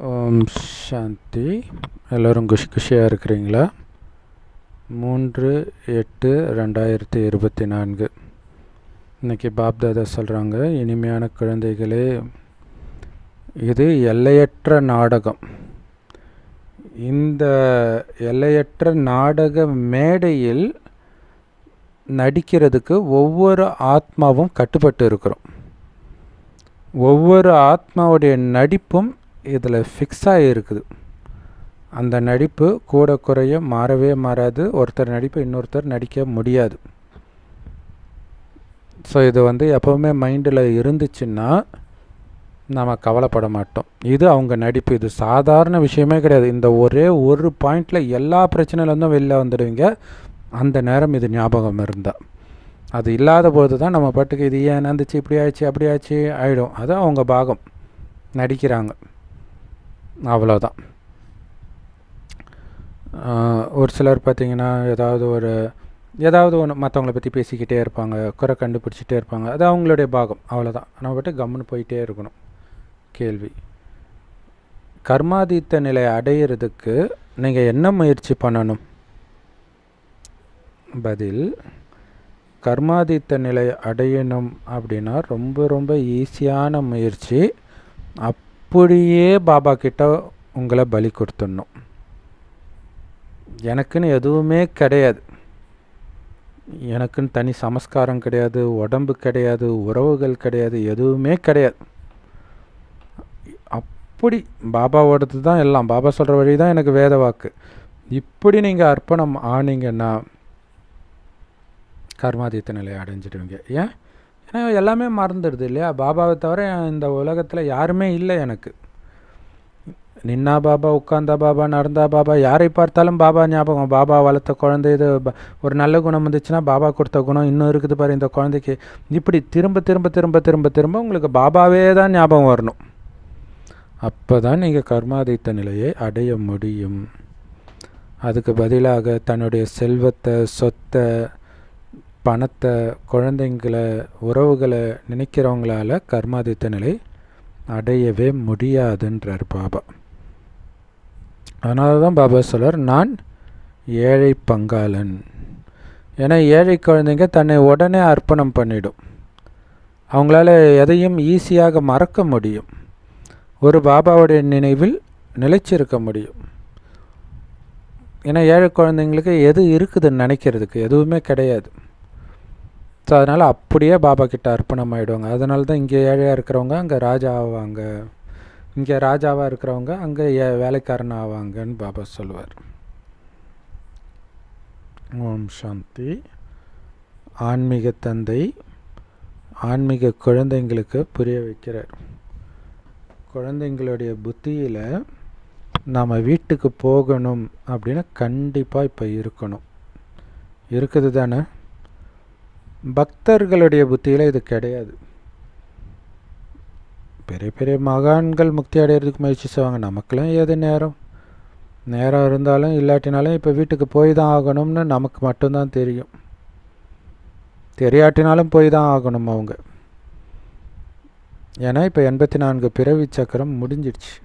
ஓம் சாந்தி. எல்லோரும் குஷியாக இருக்கிறீங்களா? 3/8/2024 இன்றைக்கி பாப்தாதா சொல்கிறாங்க, இனிமையான குழந்தைகளே, இது எல்லையற்ற நாடகம். இந்த எல்லையற்ற நாடக மேடையில் நடிக்கிறதுக்கு ஒவ்வொரு ஆத்மாவும் கட்டுப்பட்டு இருக்கிறோம். ஒவ்வொரு ஆத்மாவுடைய நடிப்பும் இதில் ஃபிக்ஸ் ஆகிருக்குது. அந்த நடிப்பு கூட குறைய மாறவே மாறாது. ஒருத்தர் நடிப்பை இன்னொருத்தர் நடிக்க முடியாது. ஸோ இது எப்போவுமே மைண்டில் இருந்துச்சுன்னா நம்ம கவலைப்பட மாட்டோம். இது அவங்க நடிப்பு. இது சாதாரண விஷயமே கிடையாது. இந்த ஒரே ஒரு பாயிண்டில் எல்லா பிரச்சனையிலேருந்தும் வெளில வந்துடுவீங்க. அந்த நேரம் இது ஞாபகம் இருந்தால். அது இல்லாத போது தான் நம்ம பாட்டுக்கு இது ஏன் நடந்துச்சு, இப்படி ஆயிடுச்சு, அப்படி ஆயிடுச்சு ஆகிடும். அது அவங்க பாகம், நடிக்கிறாங்க, அவ்வளோதான். ஒரு சிலர் பார்த்திங்கன்னா ஏதாவது ஒன்று மற்றவங்கள பற்றி பேசிக்கிட்டே இருப்பாங்க, குறை கண்டுபிடிச்சிட்டே இருப்பாங்க. அது அவங்களுடைய பாகம், அவ்வளோதான். நம்ம பாட்டு கம்முன்னு போயிட்டே இருக்கணும். கேள்வி: கர்மாதீத்த நிலை அடையிறதுக்கு நீங்கள் என்ன முயற்சி பண்ணணும்? பதில்: கர்மாதீத்த நிலை அடையணும் அப்படின்னா ரொம்ப ரொம்ப ஈஸியான முயற்சி. அப்படியே பாபா கிட்ட உங்களை பலி கொடுத்துடணும். எனக்குன்னு எதுவுமே கிடையாது. எனக்குன்னு தனி சமஸ்காரம் கிடையாது, உடம்பு கிடையாது, உறவுகள் கிடையாது, எதுவுமே கிடையாது. அப்படி பாபாவோடது தான் எல்லாம். பாபா சொல்கிற வழி தான் எனக்கு வேத வாக்கு. இப்படி நீங்கள் அர்ப்பணம் ஆனீங்கன்னா கர்மாதீத்த நிலையை அடைஞ்சிடுவீங்க. ஏன்னா எல்லாமே மறந்துடுது இல்லையா? பாபாவை தவிர இந்த உலகத்தில் யாருமே இல்லை எனக்கு. நின்னா பாபா, உட்கார்ந்தா பாபா, நடந்தா பாபா, யாரை பார்த்தாலும் பாபா ஞாபகம். பாபா வளர்த்த குழந்தை, இது ஒரு நல்ல குணம் வந்துச்சுன்னா பாபா கொடுத்த குணம் இன்னும் இருக்குது பாரு இந்த குழந்தைக்கு. இப்படி திரும்ப திரும்ப திரும்ப திரும்ப திரும்ப உங்களுக்கு பாபாவே தான் ஞாபகம் வரணும். அப்போ தான் நீங்கள் கர்மாதீத்த நிலையை அடைய முடியும். அதுக்கு பதிலாக தன்னுடைய செல்வத்தை, சொத்தை, பணத்தை, குழந்தைங்களை, உறவுகளை நினைக்கிறவங்களால கர்மாதீத்த நிலை அடையவே முடியாதுன்றார் பாபா. அதனால தான் பாபா சொல்றார், நான் ஏழை பங்காளன். ஏன்னா ஏழை குழந்தைங்க தன்னை உடனே அர்ப்பணம் பண்ணிடும். அவங்களால எதையும் ஈஸியாக மறக்க முடியும். ஒரு பாபாவுடைய நினைவில் நிலைச்சிருக்க முடியும். ஏன்னா ஏழை குழந்தைங்களுக்கு எது இருக்குதுன்னு நினைக்கிறதுக்கு எதுவுமே கிடையாது. ஸோ அதனால் அப்படியே பாபா கிட்ட அர்ப்பணம் ஆகிடுவாங்க. அதனால தான் இங்கே ஏழையாக இருக்கிறவங்க அங்கே ராஜா ஆவாங்க, இங்கே ராஜாவாக இருக்கிறவங்க அங்கே வேலைக்காரன் ஆவாங்கன்னு பாபா சொல்லுவார். ஓம் சாந்தி. ஆன்மீக தந்தை ஆன்மீக குழந்தைங்களுக்கு புரிய வைக்கிறார். குழந்தைங்களுடைய புத்தியில் நாம் வீட்டுக்கு போகணும் அப்படின்னு கண்டிப்பாக இப்போ இருக்கணும். இருக்குது தானே? பக்தர்களுடைய புத்தியில் இது கிடையாது. பெரிய பெரிய மகான்கள் முக்தி அடையிறதுக்கு முயற்சி செய்வாங்க. நமக்கெல்லாம் ஏது நேரம் இருந்தாலும் இல்லாட்டினாலும் இப்போ வீட்டுக்கு போய் தான் ஆகணும்னு நமக்கு மட்டும்தான் தெரியும். தெரியாட்டினாலும் போய் தான் ஆகணும் அவங்க. ஏன்னா இப்போ 84 பிறவி சக்கரம் முடிஞ்சிடுச்சு.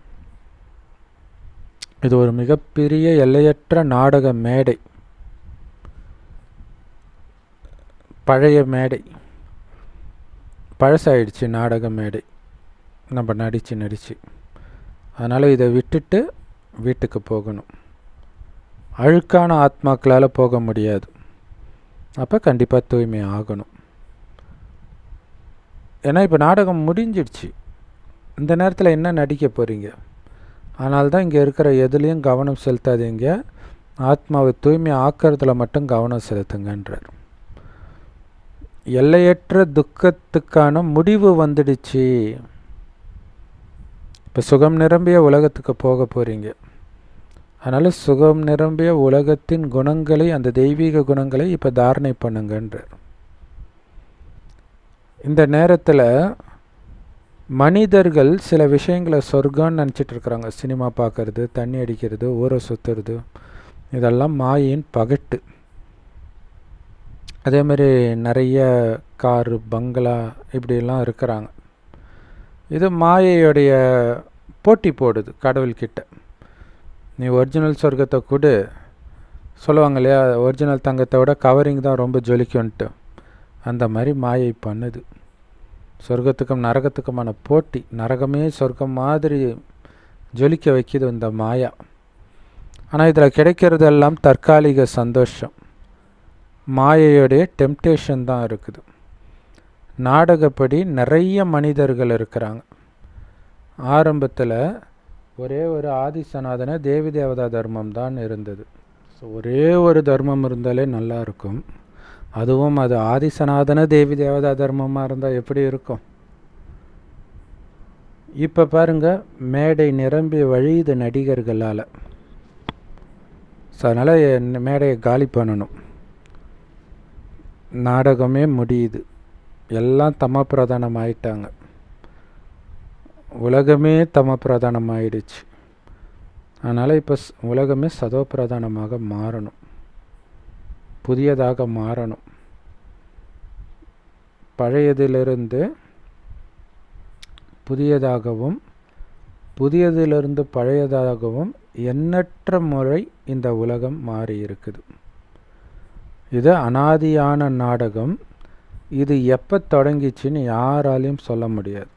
இது ஒரு மிகப்பெரிய எல்லையற்ற நாடக மேடை, பழைய மேடை, பழசாயிடுச்சு நாடக மேடை. நம்ம நடித்து அதனால் இதை விட்டுட்டு வீட்டுக்கு போகணும். அழுக்கான ஆத்மாக்களால் போக முடியாது. அப்போ கண்டிப்பாக தூய்மை ஆகணும். ஏன்னா இப்போ நாடகம் முடிஞ்சிடுச்சு. இந்த நேரத்தில் என்ன நடிக்க போகிறீங்க? அதனால தான் இங்கே இருக்கிற எதுலேயும் கவனம் செலுத்தாதீங்க. ஆத்மாவை தூய்மை ஆக்கிறதுல மட்டும் கவனம் செலுத்துங்கன்றார். எல்லையற்ற துக்கத்துக்கான முடிவு வந்துடுச்சு. இப்போ சுகம் நிரம்பிய உலகத்துக்கு போக போகிறீங்க. அதனால் சுகம் நிரம்பிய உலகத்தின் குணங்களை, அந்த தெய்வீக குணங்களை இப்போ தாரணை பண்ணுங்கன்றார். இந்த நேரத்தில் மனிதர்கள் சில விஷயங்களை சொர்க்கம்னு நினச்சிட்டு இருக்கிறாங்க. சினிமா பார்க்கறது, தண்ணி அடிக்கிறது, ஊரை சுற்றுறது, இதெல்லாம் மாயின் பகட்டு. அதேமாதிரி நிறைய காரு, பங்களா இப்படிலாம் இருக்கிறாங்க. இது மாயையுடைய போட்டி போடுது கடவுள்கிட்ட. நீ ஒரிஜினல் சொர்க்கத்தை கொடு, சொல்லுவாங்க இல்லையா, ஒரிஜினல் தங்கத்தை விட கவரிங் தான் ரொம்ப ஜொலிக்கும்ன்ட்டு. அந்த மாதிரி மாயை பண்ணுது. சொர்க்கத்துக்கும் நரகத்துக்குமான போட்டி. நரகமே சொர்க்கம் மாதிரி ஜொலிக்க வைக்கிது இந்த மாயா. ஆனால் இதில் கிடைக்கிறதெல்லாம் தற்காலிக சந்தோஷம். மாயையோடைய டெம்டேஷன் தான் இருக்குது. நாடகப்படி நிறைய மனிதர்கள் இருக்கிறாங்க. ஆரம்பத்தில் ஒரே ஒரு ஆதிசநாதன தேவி தேவதா தர்மம் தான் இருந்தது. ஸோ ஒரே ஒரு தர்மம் இருந்தாலே நல்லா இருக்கும். அதுவும் அது ஆதிசநாதன தேவி தேவதா தர்மமாக இருந்தால் எப்படி இருக்கும்? இப்போ பாருங்கள், மேடை நிரம்பி வழியுது நடிகர்களால். ஸோ அதனால் மேடையை காலி பண்ணணும். நாடகமே முடியுது. எல்லாம் தம பிரதானம் ஆயிட்டாங்க. உலகமே தம பிரதானம் ஆயிடுச்சு. அதனால் இப்போ உலகமே சதோ பிரதானமாக மாறணும், புதியதாக மாறணும். பழையதிலிருந்து புதியதாகவும் புதியதிலிருந்து பழையதாகவும் எண்ணற்ற முறை இந்த உலகம் மாறி இருக்குது. இது அனாதியான நாடகம். இது எப்போ தொடங்கிச்சின்னு யாராலையும் சொல்ல முடியாது.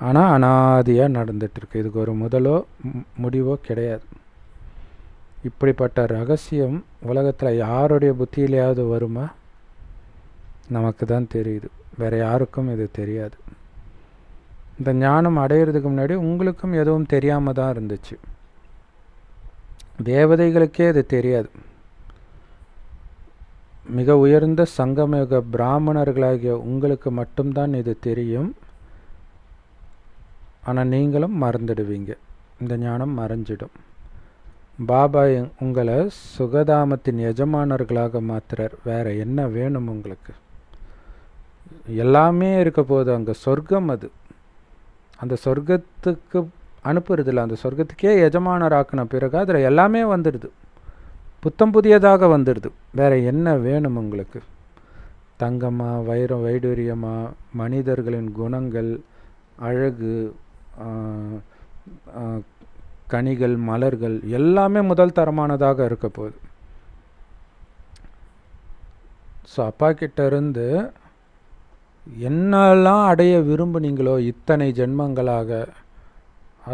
ஆனால் அனாதியாக நடந்துகிட்ருக்கு. இதுக்கு ஒரு முதலோ முடிவோ கிடையாது. இப்படிப்பட்ட ரகசியம் உலகத்தில் யாருடைய புத்தியிலையாவது வருமா? நமக்கு தான் தெரியுது, வேறு யாருக்கும் இது தெரியாது. இந்த ஞானம் அடையிறதுக்கு முன்னாடி உங்களுக்கும் எதுவும் தெரியாமல் தான் இருந்துச்சு. தேவதைகளுக்கே இது தெரியாது. மிக உயர்ந்த சங்கமயுக பிராமணர்களாகிய உங்களுக்கு மட்டும்தான் இது தெரியும். ஆனால் நீங்களும் மறந்துடுவீங்க. இந்த ஞானம் மறைஞ்சிடும். பாபா உங்களை சுகதாமத்தின் எஜமானர்களாக மாற்றுறார். வேறு என்ன வேணும் உங்களுக்கு? எல்லாமே இருக்க போது அங்கே சொர்க்கம். அது அந்த சொர்க்கத்துக்கு அனுப்புறதில்ல. அந்த சொர்க்கத்துக்கே எஜமானராக்கின பிறகு அதில் எல்லாமே வந்துடுது, புத்தம் புதியதாக வந்துடுது. வேறு என்ன வேணும் உங்களுக்கு? தங்கமா, வைரம், வைடூரியமா, மனிதர்களின் குணங்கள், அழகு, கனிகள், மலர்கள் எல்லாமே முதல் தரமானதாக இருக்க போகுது. ஸோ அப்பா கிட்ட இருந்து என்னெல்லாம் அடைய விரும்புனீங்களோ இத்தனை ஜென்மங்களாக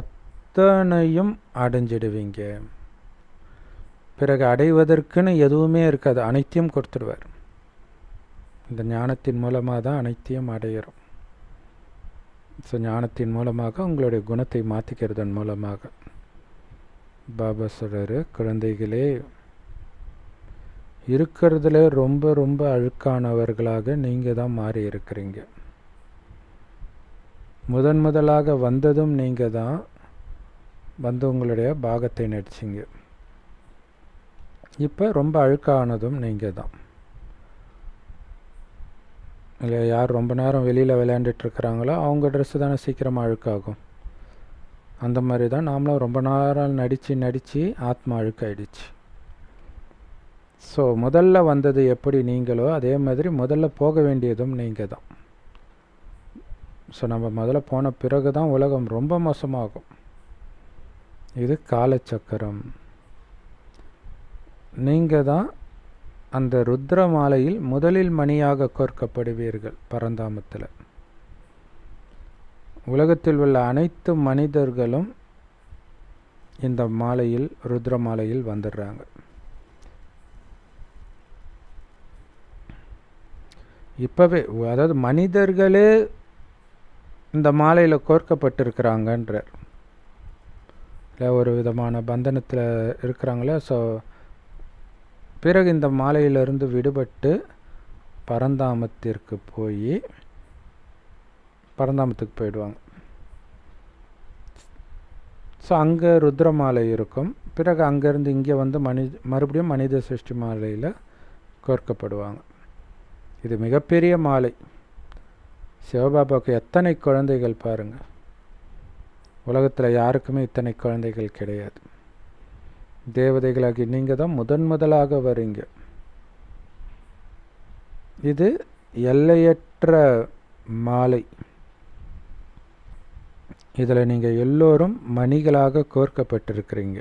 அத்தனையும் அடைஞ்சிடுவீங்க. பிறகு அடைவதற்குன்னு எதுவுமே இருக்காது, அனைத்தையும் கொடுத்துடுவார். இந்த ஞானத்தின் மூலமாக தான் அனைத்தையும் அடையிறோம். ஸோ ஞானத்தின் மூலமாக உங்களுடைய குணத்தை மாற்றிக்கிறதன் மூலமாக. பாபா சொல்கிறாரு, குழந்தைகளே, இருக்கிறதுல ரொம்ப ரொம்ப அழுக்கானவர்களாக நீங்கள் தான் மாறி இருக்கிறீங்க. முதலாக வந்ததும் நீங்கள் தான் வந்து உங்களுடைய பாகத்தை நடிச்சிங்க. இப்போ ரொம்ப அழுக்கானதும் நீங்கள் தான். இல்லை, யார் ரொம்ப நேரம் வெளியில் விளையாண்டுட்டுருக்கிறாங்களோ அவங்க ட்ரெஸ்ஸு தானே சீக்கிரமாக அழுக்காகும். அந்த மாதிரி தான் நாமளும் ரொம்ப நேரம் நடித்து ஆத்மா அழுக்காயிடுச்சு. ஸோ முதல்ல வந்தது எப்படி நீங்களோ அதே மாதிரி முதல்ல போக வேண்டியதும் நீங்கள் தான். ஸோ நம்ம முதல்ல போன பிறகு தான் உலகம் ரொம்ப மோசமாகும். இது காலச்சக்கரம். நீங்கள் தான் அந்த ருத்ர மாலையில் முதலில் மணியாக கோர்க்கப்படுவீர்கள். பரந்தாமத்தில் உலகத்தில் உள்ள அனைத்து மனிதர்களும் இந்த மாலையில், ருத்ர மாலையில் வந்துடுறாங்க. இப்போவே, அதாவது மனிதர்களே இந்த மாலையில் கோர்க்கப்பட்டிருக்கிறாங்கன்றார். இல்லை, ஒரு விதமான பந்தனத்தில் இருக்கிறாங்களே. ஸோ பிறகு இந்த மாலையிலிருந்து விடுபட்டு பரந்தாமத்துக்கு போயிடுவாங்க. ஸோ அங்கே ருத்ர மாலை இருக்கும். பிறகு அங்கேருந்து இங்கே வந்து மறுபடியும் மனித சிருஷ்டி மாலையில் கோர்க்கப்படுவாங்க. இது மிகப்பெரிய மாலை. சிவபாபாவுக்கு எத்தனை குழந்தைகள் பாருங்கள். உலகத்தில் யாருக்குமே இத்தனை குழந்தைகள் கிடையாது. தேவதைகளாகி நீங்கள் தான் முதலாக வரீங்க. இது எல்லையற்ற மாலை. இதில் நீங்கள் எல்லோரும் மணிகளாக கோர்க்கப்பட்டிருக்கிறீங்க.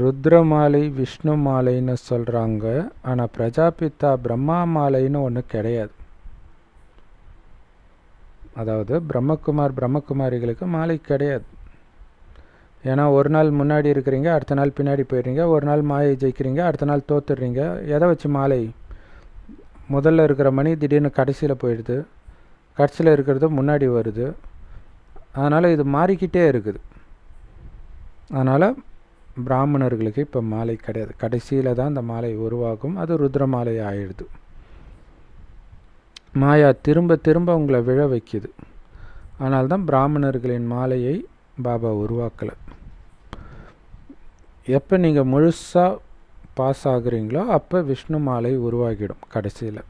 ருத்ர மாலை விஷ்ணு மாலைன்னு சொல்கிறாங்க, ஆனால் பிரஜாபிதா பிரம்மா மாலைன்னு ஒன்று கிடையாது. அதாவது பிரம்மகுமாரிகளுக்கு மாலை கிடையாது. ஏன்னா ஒரு நாள் முன்னாடி இருக்கிறீங்க, அடுத்த நாள் பின்னாடி போயிடுறீங்க, ஒரு நாள் மாயை ஜெயிக்கிறீங்க, அடுத்த நாள் தோத்துடுறீங்க. எதை வச்சு மாலை? முதல்ல இருக்கிற மணி திடீர்னு கடைசியில் போயிடுது, கடைசியில் இருக்கிறது முன்னாடி வருது. அதனால் இது மாறிக்கிட்டே இருக்குது. அதனால் பிராமணர்களுக்கு இப்போ மாலை கிடையாது. கடைசியில் தான் இந்த மாலை உருவாகும். அது ருத்ர மாலை ஆயிடுது. மாயா திரும்ப திரும்ப உங்களை விழ வைக்குது. அதனால்தான் பிராமணர்களின் மாலையை பாபா உருவாக்கலை. எப்போ நீங்கள் முழுசாக பாஸ் ஆகுறீங்களோ அப்போ விஷ்ணு மாலை உருவாகிடும் கடைசியில்.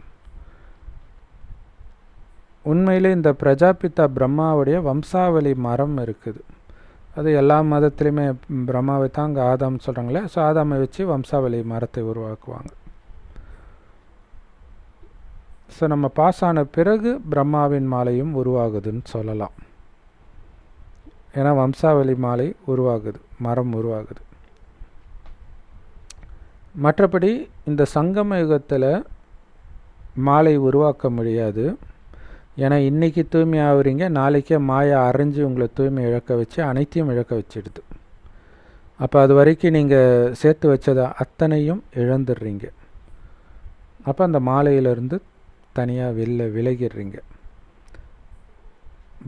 உண்மையிலே இந்த பிரஜாபிதா பிரம்மாவுடைய வம்சாவளி மரம் இருக்குது. அது எல்லா மதத்துலேயுமே பிரம்மாவை தான் அங்கே ஆதாம் சொல்கிறாங்களே, ஸோ ஆதாமை வச்சு வம்சாவளி மரத்தை உருவாக்குவாங்க. ஸோ நம்ம பாஸ் ஆன பிறகு பிரம்மாவின் மாலையும் உருவாகுதுன்னு சொல்லலாம். ஏன்னா வம்சாவளி மாலை உருவாகுது, மரம் உருவாகுது. மற்றபடி இந்த சங்கம யுகத்தில் மாலை உருவாக்க முடியாது. ஏன்னா இன்றைக்கி தூய்மை ஆகுறீங்க, நாளைக்கே மாயை அரைஞ்சி உங்களை தூய்மை இழக்க வச்சு அனைத்தையும் இழக்க வச்சிடுது. அப்போ அது வரைக்கும் நீங்கள் சேர்த்து வச்சதை அத்தனையும் இழந்துடுறீங்க. அப்போ அந்த மாலையிலிருந்து தனியாக விலகிடுறீங்க.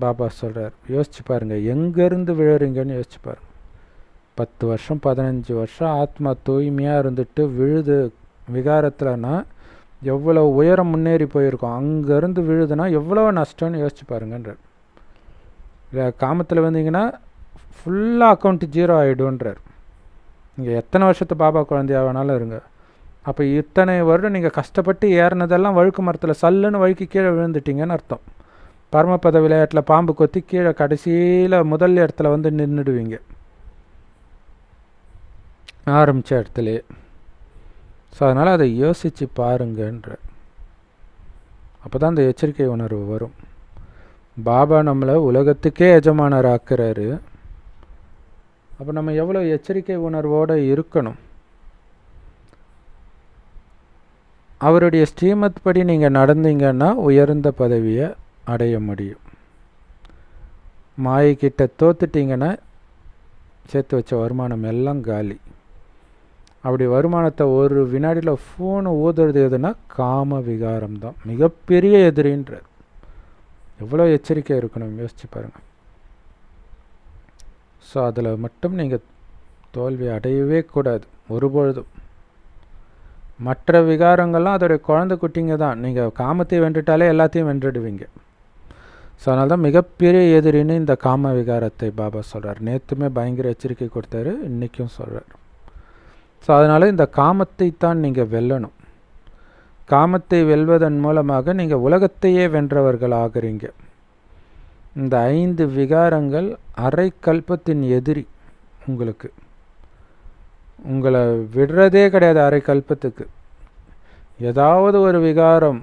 பாபா சொல்கிறார், யோசிச்சு பாருங்கள், எங்கேருந்து விழுறீங்கன்னு யோசிச்சு பாருங்கள். 10 வருஷம் 15 வருஷம் ஆத்மா தூய்மையாக இருந்துட்டு விழுது விகாரத்தில்னா எவ்வளோ உயரம் முன்னேறி போயிருக்கோம். அங்கேருந்து விழுதுன்னா எவ்வளோ நஷ்டம்னு யோசிச்சு பாருங்கன்றார். இல்லை காமத்தில் வந்தீங்கன்னா ஃபுல்லாக அக்கௌண்ட்டு 0 ஆகிடுன்றார். நீங்கள் எத்தனை வருஷத்து பாபா குழந்தையாக வேணாலும் இருங்க. அப்போ இத்தனை வருடம் நீங்கள் கஷ்டப்பட்டு ஏறினதெல்லாம் வழுக்கு மரத்தில் சல்லுன்னு வழுக்கி கீழே விழுந்துட்டீங்கன்னு அர்த்தம். பரமபத விளையாட்டில் பாம்பு கொத்தி கீழே கடைசியில் முதல் இடத்துல வந்து நின்றுடுவீங்க, ஆரம்பித்த இடத்துலையே. ஸோ அதனால் அதை யோசித்து பாருங்கன்ற. அப்போ தான் அந்த எச்சரிக்கை உணர்வு வரும். பாபா நம்மளை உலகத்துக்கே எஜமானர் ஆக்குறாரு. அப்போ நம்ம எவ்வளோ எச்சரிக்கை உணர்வோடு இருக்கணும். அவருடைய ஸ்ரீமத் படி நீங்கள் நடந்தீங்கன்னா உயர்ந்த பதவியை அடைய முடியும். மாயக்கிட்ட தோத்துட்டிங்கன்னா சேர்த்து வச்ச வருமானம் எல்லாம் காலி. அப்படி வருமானத்தை ஒரு வினாடியில் ஃபோனு ஊதுறது எதுனா காம விகாரம் தான் மிகப்பெரிய எதிரின்றார். எவ்வளோ எச்சரிக்கை இருக்கணும் யோசிச்சு பாருங்கள். ஸோ அதில் மட்டும் நீங்கள் தோல்வி அடையவே கூடாது ஒருபொழுதும். மற்ற விகாரங்கள்லாம் அதோடைய குழந்தை குட்டிங்க தான். நீங்கள் காமத்தை வென்றுட்டாலே எல்லாத்தையும் வென்றுடுவீங்க. ஸோ அதனால தான் மிகப்பெரிய எதிரின்னு இந்த காம விகாரத்தை பாபா சொல்கிறார். நேற்றுமே பயங்கர எச்சரிக்கை கொடுத்தாரு, இன்றைக்கும் சொல்கிறார். ஸோ அதனால் இந்த காமத்தை தான் நீங்கள் வெல்லணும். காமத்தை வெல்வதன் மூலமாக நீங்கள் உலகத்தையே வென்றவர்கள் ஆகிறீங்க. இந்த 5 விகாரங்கள் அரை கல்பத்தின் எதிரி. உங்களுக்கு உங்களை விடுறதே கிடையாது. அரை கல்பத்துக்கு ஏதாவது ஒரு விகாரம்,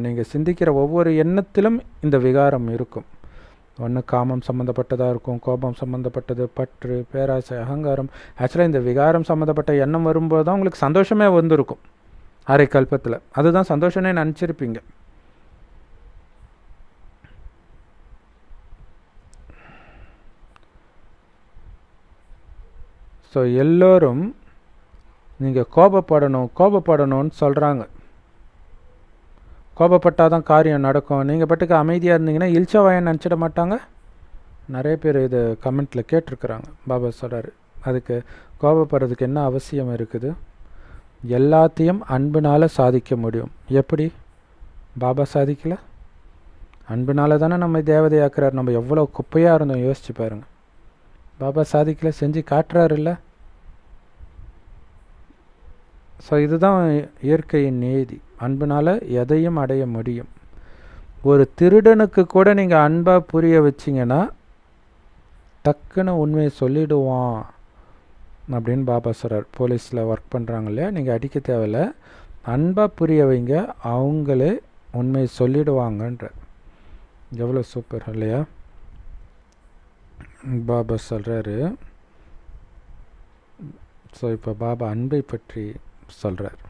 நீங்கள் சிந்திக்கிற ஒவ்வொரு எண்ணத்திலும் இந்த விகாரம் இருக்கும். ஒன்று காமம் சம்மந்தப்பட்டதாக இருக்கும், கோபம் சம்மந்தப்பட்டது, பற்று, பேராசை, அகங்காரம். ஆக்சுவலாக இந்த விகாரம் சம்மந்தப்பட்ட எண்ணம் வரும்போது தான் உங்களுக்கு சந்தோஷமே வந்திருக்கும் அரை கல்பத்தில். அதுதான் சந்தோஷமே நினச்சிருப்பீங்க. ஸோ எல்லோரும் நீங்கள் கோபப்படணும்னு சொல்கிறாங்க. கோபப்பட்டால் தான் காரியம் நடக்கும். நீங்கள் பாட்டுக்கு அமைதியாக இருந்தீங்கன்னா இல்ச்சவாயன் நினச்சிட மாட்டாங்க. நிறைய பேர் இது கமெண்ட்டில் கேட்டிருக்கிறாங்க. பாபா சொல்கிறாரு, அதுக்கு கோபப்படுறதுக்கு என்ன அவசியம் இருக்குது? எல்லாத்தையும் அன்பினால் சாதிக்க முடியும். எப்படி? பாபா சாதிக்கலை? அன்பினால தானே நம்ம தேவதையாக்குறார். நம்ம எவ்வளோ குப்பையாக இருந்தோம் யோசிச்சு பாருங்கள். பாபா சாதிக்கலை, செஞ்சு காட்டுறாரு இல்லை? ஸோ இதுதான் இயற்கையின் நீதி. அன்பினால் எதையும் அடைய முடியும். ஒரு திருடனுக்கு கூட நீங்கள் அன்பாக புரிய வச்சிங்கன்னா டக்குன்னு உண்மையை சொல்லிவிடுவான் அப்படின்னு பாபா சொல்கிறார். போலீஸில் ஒர்க் பண்ணுறாங்க இல்லையா, நீங்கள் அடிக்க தேவையில்லை, அன்பாக புரிய வைங்க, அவங்களே உண்மையை சொல்லிவிடுவாங்கன்ற. எவ்வளோ சூப்பர் இல்லையா? பாபா சொல்கிறாரு. ஸோ இப்போ பாபா அன்பை பற்றி சொல்கிறார்.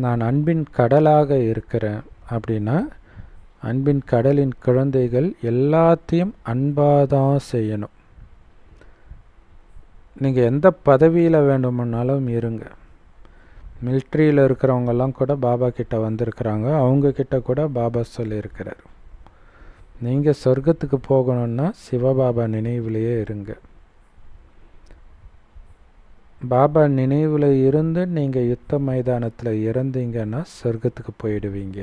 நான் அன்பின் கடலாக இருக்கிறேன் அப்படின்னா, அன்பின் கடலின் குழந்தைகள் எல்லாத்தையும் அன்பாக தான் செய்யணும். நீங்கள் எந்த பதவியில் வேண்டுமானாலும் இருங்க. மிலிட்ரியில் இருக்கிறவங்கெல்லாம் கூட பாபா கிட்ட வந்திருக்கிறாங்க. அவங்கக்கிட்ட கூட பாபா சொல்லியிருக்கிறார், நீங்கள் சொர்க்கத்துக்கு போகணுன்னா சிவபாபா நினைவிலேயே இருங்க. பாபா நினைவில் இருந்து நீங்கள் யுத்த மைதானத்தில் இறந்தீங்கன்னா சொர்க்கத்துக்கு போயிடுவீங்க.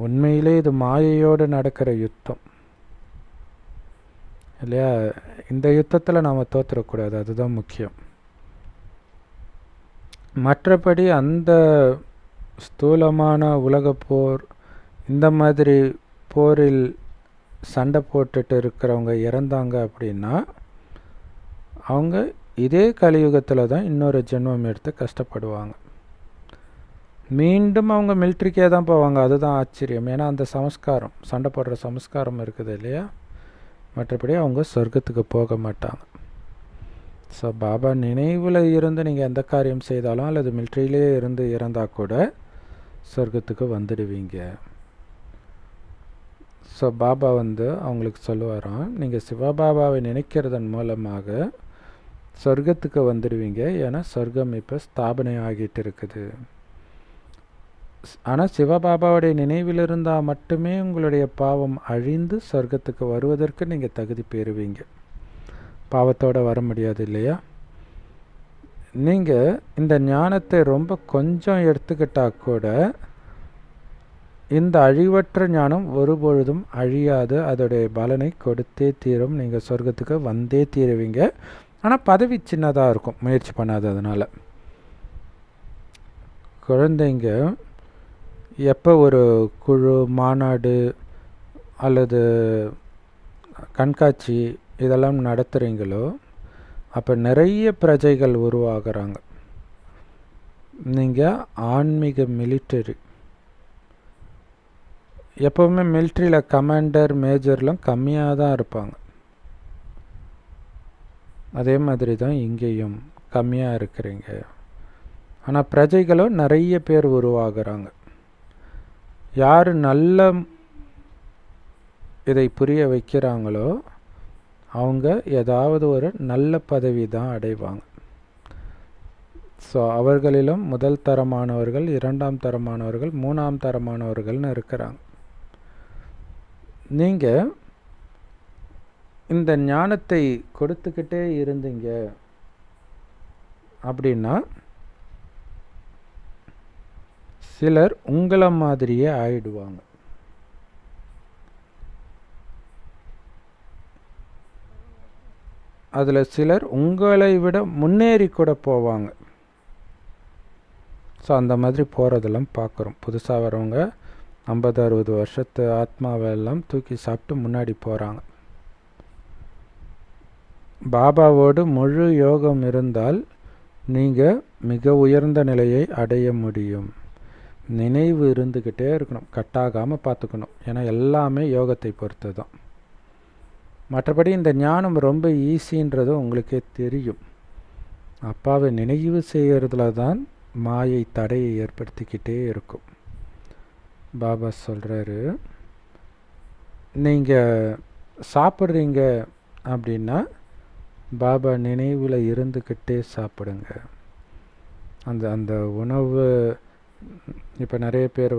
உண்மையிலே இது மாயையோடு நடக்கிற யுத்தம் இல்லையா? இந்த யுத்தத்தில் நாம் தோற்றுடக்கூடாது, அதுதான் முக்கியம். மற்றபடி அந்த ஸ்தூலமான உலக போர், இந்த மாதிரி போரில் சண்டை போட்டுட்டு இருக்கிறவங்க இறந்தாங்க அப்படின்னா, அவங்க இதே கலியுகத்தில் தான் இன்னொரு ஜென்மம் எடுத்து கஷ்டப்படுவாங்க. மீண்டும் அவங்க மிலிட்ரிக்கே தான் போவாங்க. அதுதான் ஆச்சரியம். ஏன்னா அந்த சமஸ்காரம், சண்டை போடுற சமஸ்காரம் இருக்குது இல்லையா? மற்றபடி அவங்க சொர்க்கத்துக்கு போக மாட்டாங்க. ஸோ பாபா நினைவில் இருந்து நீங்கள் எந்த காரியம் செய்தாலும் அல்லது மிலிட்ரியிலே இருந்து இறந்தால் கூட சொர்க்கத்துக்கு வந்துடுவீங்க. ஸோ பாபா அவங்களுக்கு சொல்லுவாராம், நீங்கள் சிவபாபாவை நினைக்கிறதன் மூலமாக சொர்க்கத்துக்கு வந்துடுவீங்க. ஏன்னா சொர்க்கம் இப்போ ஸ்தாபனை ஆகிட்டு இருக்குது. ஆனால் சிவபாபாவுடைய நினைவில் இருந்தால் மட்டுமே உங்களுடைய பாவம் அழிந்து சொர்க்கத்துக்கு வருவதற்கு நீங்கள் தகுதி பெறுவீங்க. பாவத்தோடு வர முடியாது இல்லையா? நீங்கள் இந்த ஞானத்தை ரொம்ப கொஞ்சம் எடுத்துக்கிட்டால் கூட இந்த அழிவற்ற ஞானம் ஒருபொழுதும் அழியாது. அதோடைய பலனை கொடுத்தே தீரும். நீங்கள் சொர்க்கத்துக்கு வந்தே தீருவீங்க. ஆனால் பதவி சின்னதாக இருக்கும், முயற்சி பண்ணாததுனால. குழந்தைங்க எப்போ ஒரு குழு, மாநாடு அல்லது கண்காட்சி இதெல்லாம் நடத்துகிறீங்களோ அப்போ நிறைய பிரஜைகள் உருவாகிறாங்க. நீங்கள் ஆன்மீக மிலிட்டரி. எப்போவுமே மிலிட்ரியில் கமாண்டர், மேஜர்லாம் கம்மியாக தான் இருப்பாங்க. அதே மாதிரி தான் இங்கேயும் கம்மியாக இருக்கிறீங்க. ஆனால் பிரஜைகளும் நிறைய பேர் உருவாகிறாங்க. யார் நல்ல இதை புரிய வைக்கிறாங்களோ அவங்க ஏதாவது ஒரு நல்ல பதவி தான் அடைவாங்க. ஸோ அவர்களிலும் முதல் தரமானவர்கள், இரண்டாம் தரமானவர்கள், மூணாம் தரமானவர்கள்னு இருக்கிறாங்க. நீங்கள் இந்த ஞானத்தை கொடுத்துக்கிட்டே இருந்தீங்க அப்படின்னா சிலர் உங்களை மாதிரியே ஆயிடுவாங்க. அதில் சிலர் உங்களை விட முன்னேறி கூட போவாங்க. ஸோ அந்த மாதிரி போகிறதெல்லாம் பார்க்குறோம். புதுசாக வரவங்க 50-60 வருஷத்து ஆத்மாவெல்லாம் தூக்கி சாப்பிட்டு முன்னாடி போகிறாங்க. பாபாவோடு முழு யோகம் இருந்தால் நீங்கள் மிக உயர்ந்த நிலையை அடைய முடியும். நினைவு இருந்துக்கிட்டே இருக்கணும், கட்டாகாமல் பார்த்துக்கணும். ஏன்னா எல்லாமே யோகத்தை பொறுத்து தான். மற்றபடி இந்த ஞானம் ரொம்ப ஈஸின்றது உங்களுக்கே தெரியும். அப்பாவை நினைவு செய்கிறதுல தான் மாயை தடையை ஏற்படுத்திக்கிட்டே இருக்கும். பாபா சொல்கிறாரு, நீங்கள் சாப்பிட்றீங்க அப்படின்னா பாபா நினைவில் இருந்துக்கிட்டே சாப்பிடுங்க. அந்த அந்த உணவு, இப்போ நிறைய பேர்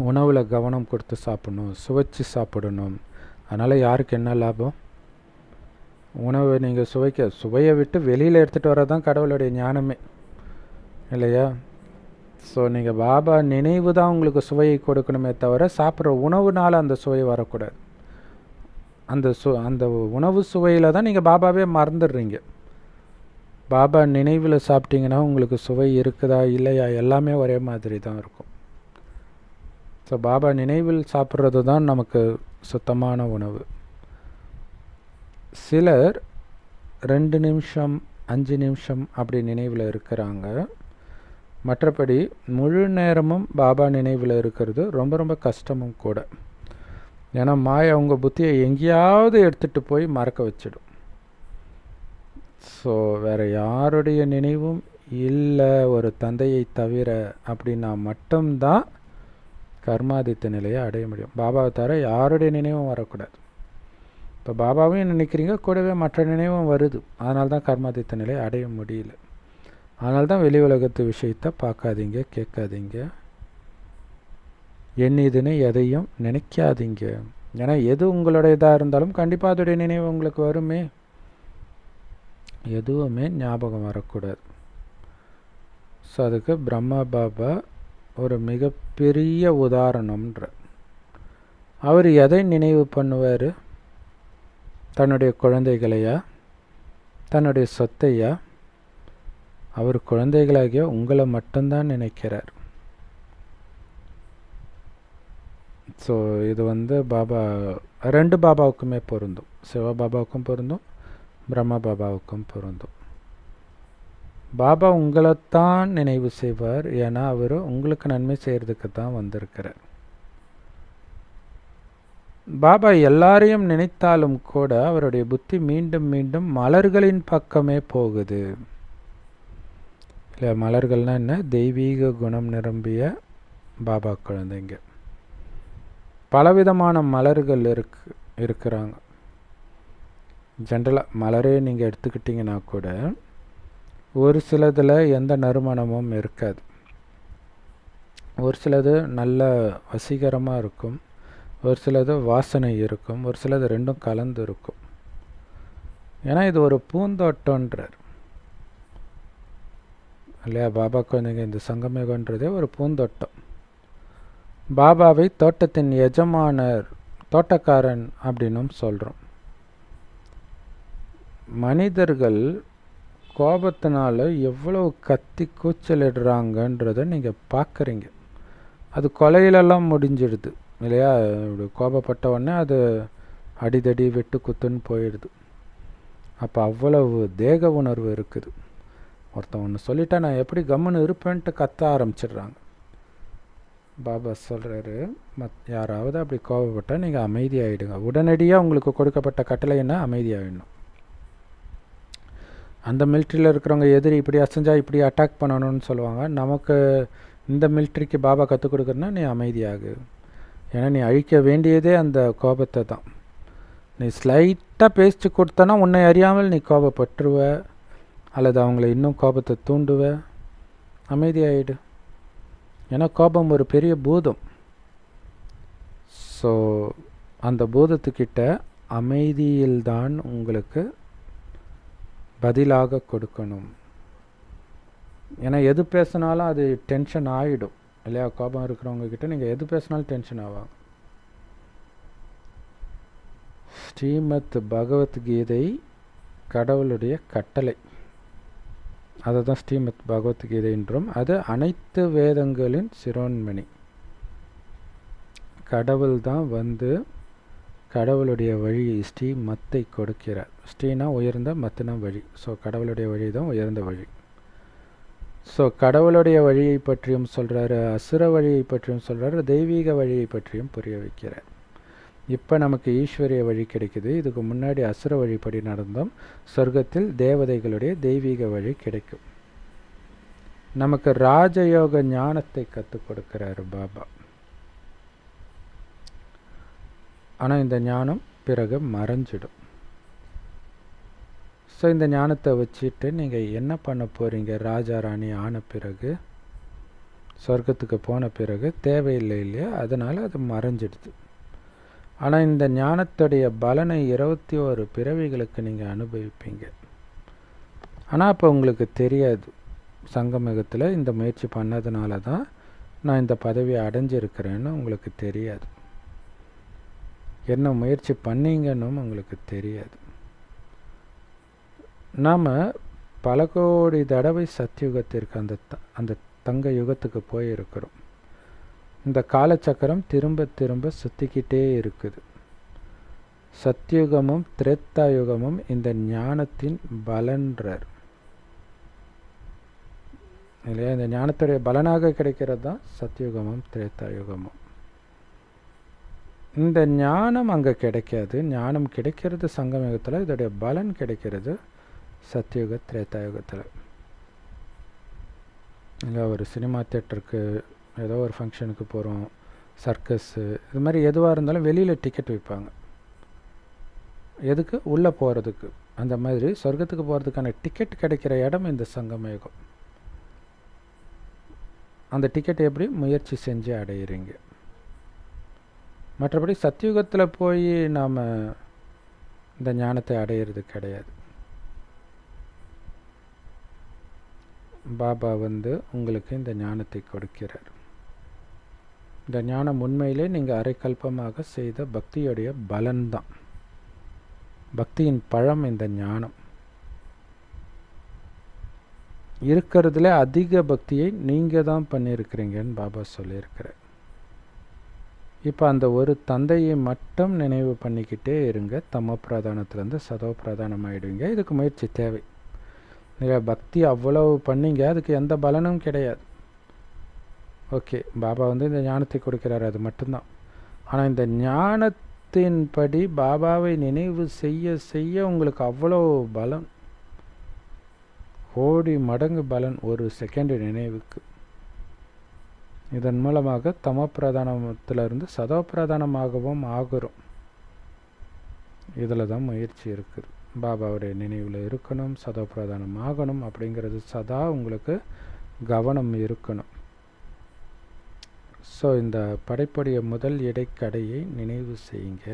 உணவில் கவனம் கொடுத்து சாப்பிடணும், சுவைச்சு சாப்பிடணும். அதனால் யாருக்கு என்ன லாபம்? உணவை நீங்கள் சுவையை விட்டு வெளியில் எடுத்துகிட்டு வர தான் கடவுளுடைய ஞானமே இல்லையா? ஸோ நீங்கள் பாபா நினைவு தான் உங்களுக்கு சுவையை கொடுக்கணுமே தவிர சாப்பிட்ற உணவுனால் அந்த சுவை வரக்கூடாது. அந்த உணவு சுவையில் தான் நீங்கள் பாபாவே மறந்துடுறீங்க. பாபா நினைவில் சாப்பிட்டீங்கன்னா உங்களுக்கு சுவை இருக்குதா இல்லையா எல்லாமே ஒரே மாதிரி தான் இருக்கும். ஸோ பாபா நினைவில் சாப்பிட்றது தான் நமக்கு சுத்தமான உணவு. சிலர் 2 நிமிஷம் 5 நிமிஷம் அப்படி நினைவில் இருக்கிறாங்க. மற்றபடி முழு நேரமும் பாபா நினைவில் இருக்கிறது ரொம்ப ரொம்ப கஷ்டமும் கூட. ஏன்னா மாயை உங்கள் புத்தியை எங்கேயாவது எடுத்துகிட்டு போய் மறக்க வச்சிடும். ஸோ வேறு யாருடைய நினைவும் இல்லை ஒரு தந்தையை தவிர அப்படின்னா மட்டும்தான் கர்மாதித்த நிலையை அடைய முடியும். பாபாவை தவிர யாருடைய நினைவும் வரக்கூடாது. இப்போ பாபாவையும் நினைக்கிறீங்க, கூடவே மற்ற நினைவும் வருது. அதனால தான் கர்மாதித்த நிலையை அடைய முடியல. அதனால தான் வெளி உலகத்து விஷயத்தை பார்க்காதீங்க, கேட்காதீங்க, என்னதுன்னு எதையும் நினைக்காதீங்க. ஏன்னா எது உங்களுடையதாக இருந்தாலும் கண்டிப்பாக அதோடைய நினைவு உங்களுக்கு வருமே. எதுவுமே ஞாபகம் வரக்கூடாது. ஸோ அதுக்கு பிரம்மா பாபா ஒரு மிகப்பெரிய உதாரணம்ன்ற. அவர் எதை நினைவு பண்ணுவார்? தன்னுடைய குழந்தைகளையா, தன்னுடைய சொத்தையா? அவர் குழந்தைகளாகிய உங்களை மட்டும்தான் நினைக்கிறார். ஸோ இது பாபா ரெண்டு பாபாவுக்குமே பொருந்தும். சிவ பாபாவுக்கும் பொருந்தும், பிரம்மா பாபாவுக்கும் பொருந்தும். பாபா உங்களைத்தான் நினைவு செய்வார். ஏன்னா அவர் உங்களுக்கு நன்மை செய்கிறதுக்கு தான் வந்திருக்கிறார். பாபா எல்லாரையும் நினைத்தாலும் கூட அவருடைய புத்தி மீண்டும் மீண்டும் மலர்களின் பக்கமே போகுது. இல்லை, மலர்கள்னால் என்ன? தெய்வீக குணம் நிரம்பிய பாபா குழந்தைங்க. பலவிதமான மலர்கள் இருக்கிறாங்க. ஜென்ரலாக மலரே நீங்கள் எடுத்துக்கிட்டிங்கன்னா கூட ஒரு சிலதில் எந்த நறுமணமும் இருக்காது. ஒரு சிலது நல்ல வசீகரமாக இருக்கும், ஒரு சிலது வாசனை இருக்கும், ஒரு சிலது ரெண்டும் கலந்து இருக்கும். ஏன்னா இது ஒரு பூந்தோட்டன்றார் இல்லையா? பாபா குழந்தைங்க இந்த சங்கமேகன்றதே ஒரு பூந்தோட்டம். பாபாவை தோட்டத்தின் எஜமானர், தோட்டக்காரன் அப்படின்னும் சொல்கிறோம். மனிதர்கள் கோபத்தினால எவ்வளவு கத்தி கூச்சலிடுறாங்கன்றதை நீங்கள் பார்க்குறீங்க. அது கொலையிலெல்லாம் முடிஞ்சிடுது இல்லையா? கோபப்பட்ட உடனே அது அடிதடி வெட்டு குத்துன்னு போயிடுது. அப்போ அவ்வளவு தேக உணர்வு இருக்குது. ஒருத்தன் ஒன்று சொல்லிட்டா நான் எப்படி கம்முன்னு இருப்பேன்ட்டு கத்த ஆரம்பிச்சிடுறாங்க. பாபா சொல்கிறாரு, யாராவது அப்படி கோபப்பட்டால் நீங்கள் அமைதியாகிடுங்க. உடனடியாக உங்களுக்கு கொடுக்கப்பட்ட கட்டளை என்ன? அமைதியாகிடணும். அந்த மிலிட்ரியில் இருக்கிறவங்க எதிரி இப்படி அசைஞ்சா இப்படி அட்டாக் பண்ணணும்னு சொல்லுவாங்க. நமக்கு இந்த மிலிட்ரிக்கு பாபா கற்றுக் கொடுக்குறதுனா நீ அமைதியாகு. ஏன்னா நீ அழிக்க வேண்டியதே அந்த கோபத்தை தான். நீ ஸ்லைட்டாக பேசிட்டு கொடுத்தனா உன்னை அறியாமல் நீ கோபப்பட்டுருவ, அல்லது அவங்கள இன்னும் கோபத்தை தூண்டுவ. அமைதியாகிடு. ஏன்னா கோபம் ஒரு பெரிய பூதம். ஸோ அந்த பூதத்துக்கிட்ட அமைதியில்தான் உங்களுக்கு பதிலாக கொடுக்கணும். ஏன்னா எது பேசினாலும் அது டென்ஷன் ஆகிடும் இல்லையா? கோபம் இருக்கிறவங்க கிட்ட நீங்கள் எது பேசினாலும் டென்ஷன் ஆவாங்க. ஸ்ரீமத் பகவத்கீதை கடவுளுடைய கட்டளை. அதை தான் ஸ்ரீமத் பகவத்கீதை என்றும். அது அனைத்து வேதங்களின் சிரோன்மணி. கடவுள் தான் கடவுளுடைய வழி ஸ்ரீமத்தை கொடுக்கிறார். ஸ்ரீனா உயர்ந்த, மத்துனா வழி. ஸோ கடவுளுடைய வழி தான் உயர்ந்த வழி. ஸோ கடவுளுடைய வழியை பற்றியும் சொல்கிறாரு, அசுர வழியை பற்றியும் சொல்கிறாரு, தெய்வீக வழியை பற்றியும் புரிய வைக்கிறார். இப்போ நமக்கு ஈஸ்வரிய வழி கிடைக்குது. இதுக்கு முன்னாடி அசுர வழிப்படி நடந்தோம். சொர்க்கத்தில் தேவதைகளுடைய தெய்வீக வழி கிடைக்கும். நமக்கு ராஜயோக ஞானத்தை கற்றுக் கொடுக்கிறாரு பாபா. ஆனால் இந்த ஞானம் பிறகு மறைஞ்சிடும். ஸோ இந்த ஞானத்தை வச்சுட்டு நீங்கள் என்ன பண்ண போகிறீங்க? ராஜா ராணி ஆன பிறகு, சொர்க்கத்துக்கு போன பிறகு தேவையில்லை இல்லையா? அதனால் அது மறைஞ்சிடுது. ஆனால் இந்த ஞானத்துடைய பலனை 21 பிறவிகளுக்கு நீங்கள் அனுபவிப்பீங்க. ஆனால் அப்போ உங்களுக்கு தெரியாது. சங்கமயுகத்தில் இந்த முயற்சி பண்ணதுனால தான் நான் இந்த பதவியை அடைஞ்சிருக்கிறேன்னு உங்களுக்கு தெரியாது. என்ன முயற்சி பண்ணீங்கன்னு உங்களுக்கு தெரியாது. நாம் பல கோடி தடவை சத்தியுகத்திற்கு அந்த தங்க யுகத்துக்கு போயிருக்கிறோம். இந்த காலச்சக்கரம் திரும்ப திரும்ப சுற்றிக்கிட்டே இருக்குது. சத்தியுகமும் திரேத்தா யுகமும் இந்த ஞானத்தின் பலன்றார் இல்லையா? இந்த ஞானத்துடைய பலனாக கிடைக்கிறது தான் சத்தியுகமும் திரேத்தா யுகமும். இந்த ஞானம் அங்கே கிடைக்காது. ஞானம் கிடைக்கிறது சங்கமயுகத்தில், இதோடைய பலன் கிடைக்கிறது சத்தியுக திரேதாயுகத்தில். இல்லை ஒரு சினிமா தியேட்டருக்கு ஏதோ ஒரு ஃபங்க்ஷனுக்கு போகிறோம், சர்க்கஸ்ஸு, இது மாதிரி எதுவாக இருந்தாலும் வெளியில் டிக்கெட் விற்பாங்க. எதுக்கு? உள்ளே போகிறதுக்கு. அந்த மாதிரி சொர்க்கத்துக்கு போகிறதுக்கான டிக்கெட் கிடைக்கிற இடம் இந்த சங்கமயுகம். அந்த டிக்கெட் எப்படி முயற்சி செஞ்சு அடையிறீங்க. மற்றபடி சத்தியுகத்தில் போய் நாம் இந்த ஞானத்தை அடையிறது கிடையாது. பாபா உங்களுக்கு இந்த ஞானத்தை கொடுக்கிறார். இந்த ஞானம் உண்மையிலே நீங்கள் அரைக்கல்பமாக செய்த பக்தியுடைய பலன்தான். பக்தியின் பழம் இந்த ஞானம். இருக்கிறதுல அதிக பக்தியை நீங்கள் தான் பண்ணியிருக்கிறீங்கன்னு பாபா சொல்லியிருக்கிறார். இப்போ அந்த ஒரு தந்தையை மட்டும் நினைவு பண்ணிக்கிட்டே இருங்க. தமோ பிரதானத்துலேருந்து சதோ பிரதானம் ஆகிடுவீங்க. இதுக்கு முயற்சி தேவை. நீங்கள் பக்தி அவ்வளவு பண்ணிங்க, அதுக்கு எந்த பலனும் கிடையாது. ஓகே, பாபா இந்த ஞானத்தை கொடுக்கிறார், அது மட்டும்தான். ஆனால் இந்த ஞானத்தின்படி பாபாவை நினைவு செய்ய செய்ய உங்களுக்கு அவ்வளோ பலன், கோடி மடங்கு பலன் ஒரு செகண்ட் நினைவுக்கு. இதன் மூலமாக தமோ பிரதானத்திலிருந்து சதோ பிரதானமாகவும் ஆகிறோம். இதில் தான் முயற்சி இருக்குது. பாபாவுடைய நினைவில் இருக்கணும், சதோ பிரதானம் ஆகணும் அப்படிங்கிறது சதா உங்களுக்கு கவனம் இருக்கணும். ஸோ இந்த படைப்புடைய முதல் இடைக்கடையை நினைவு செய்யுங்க.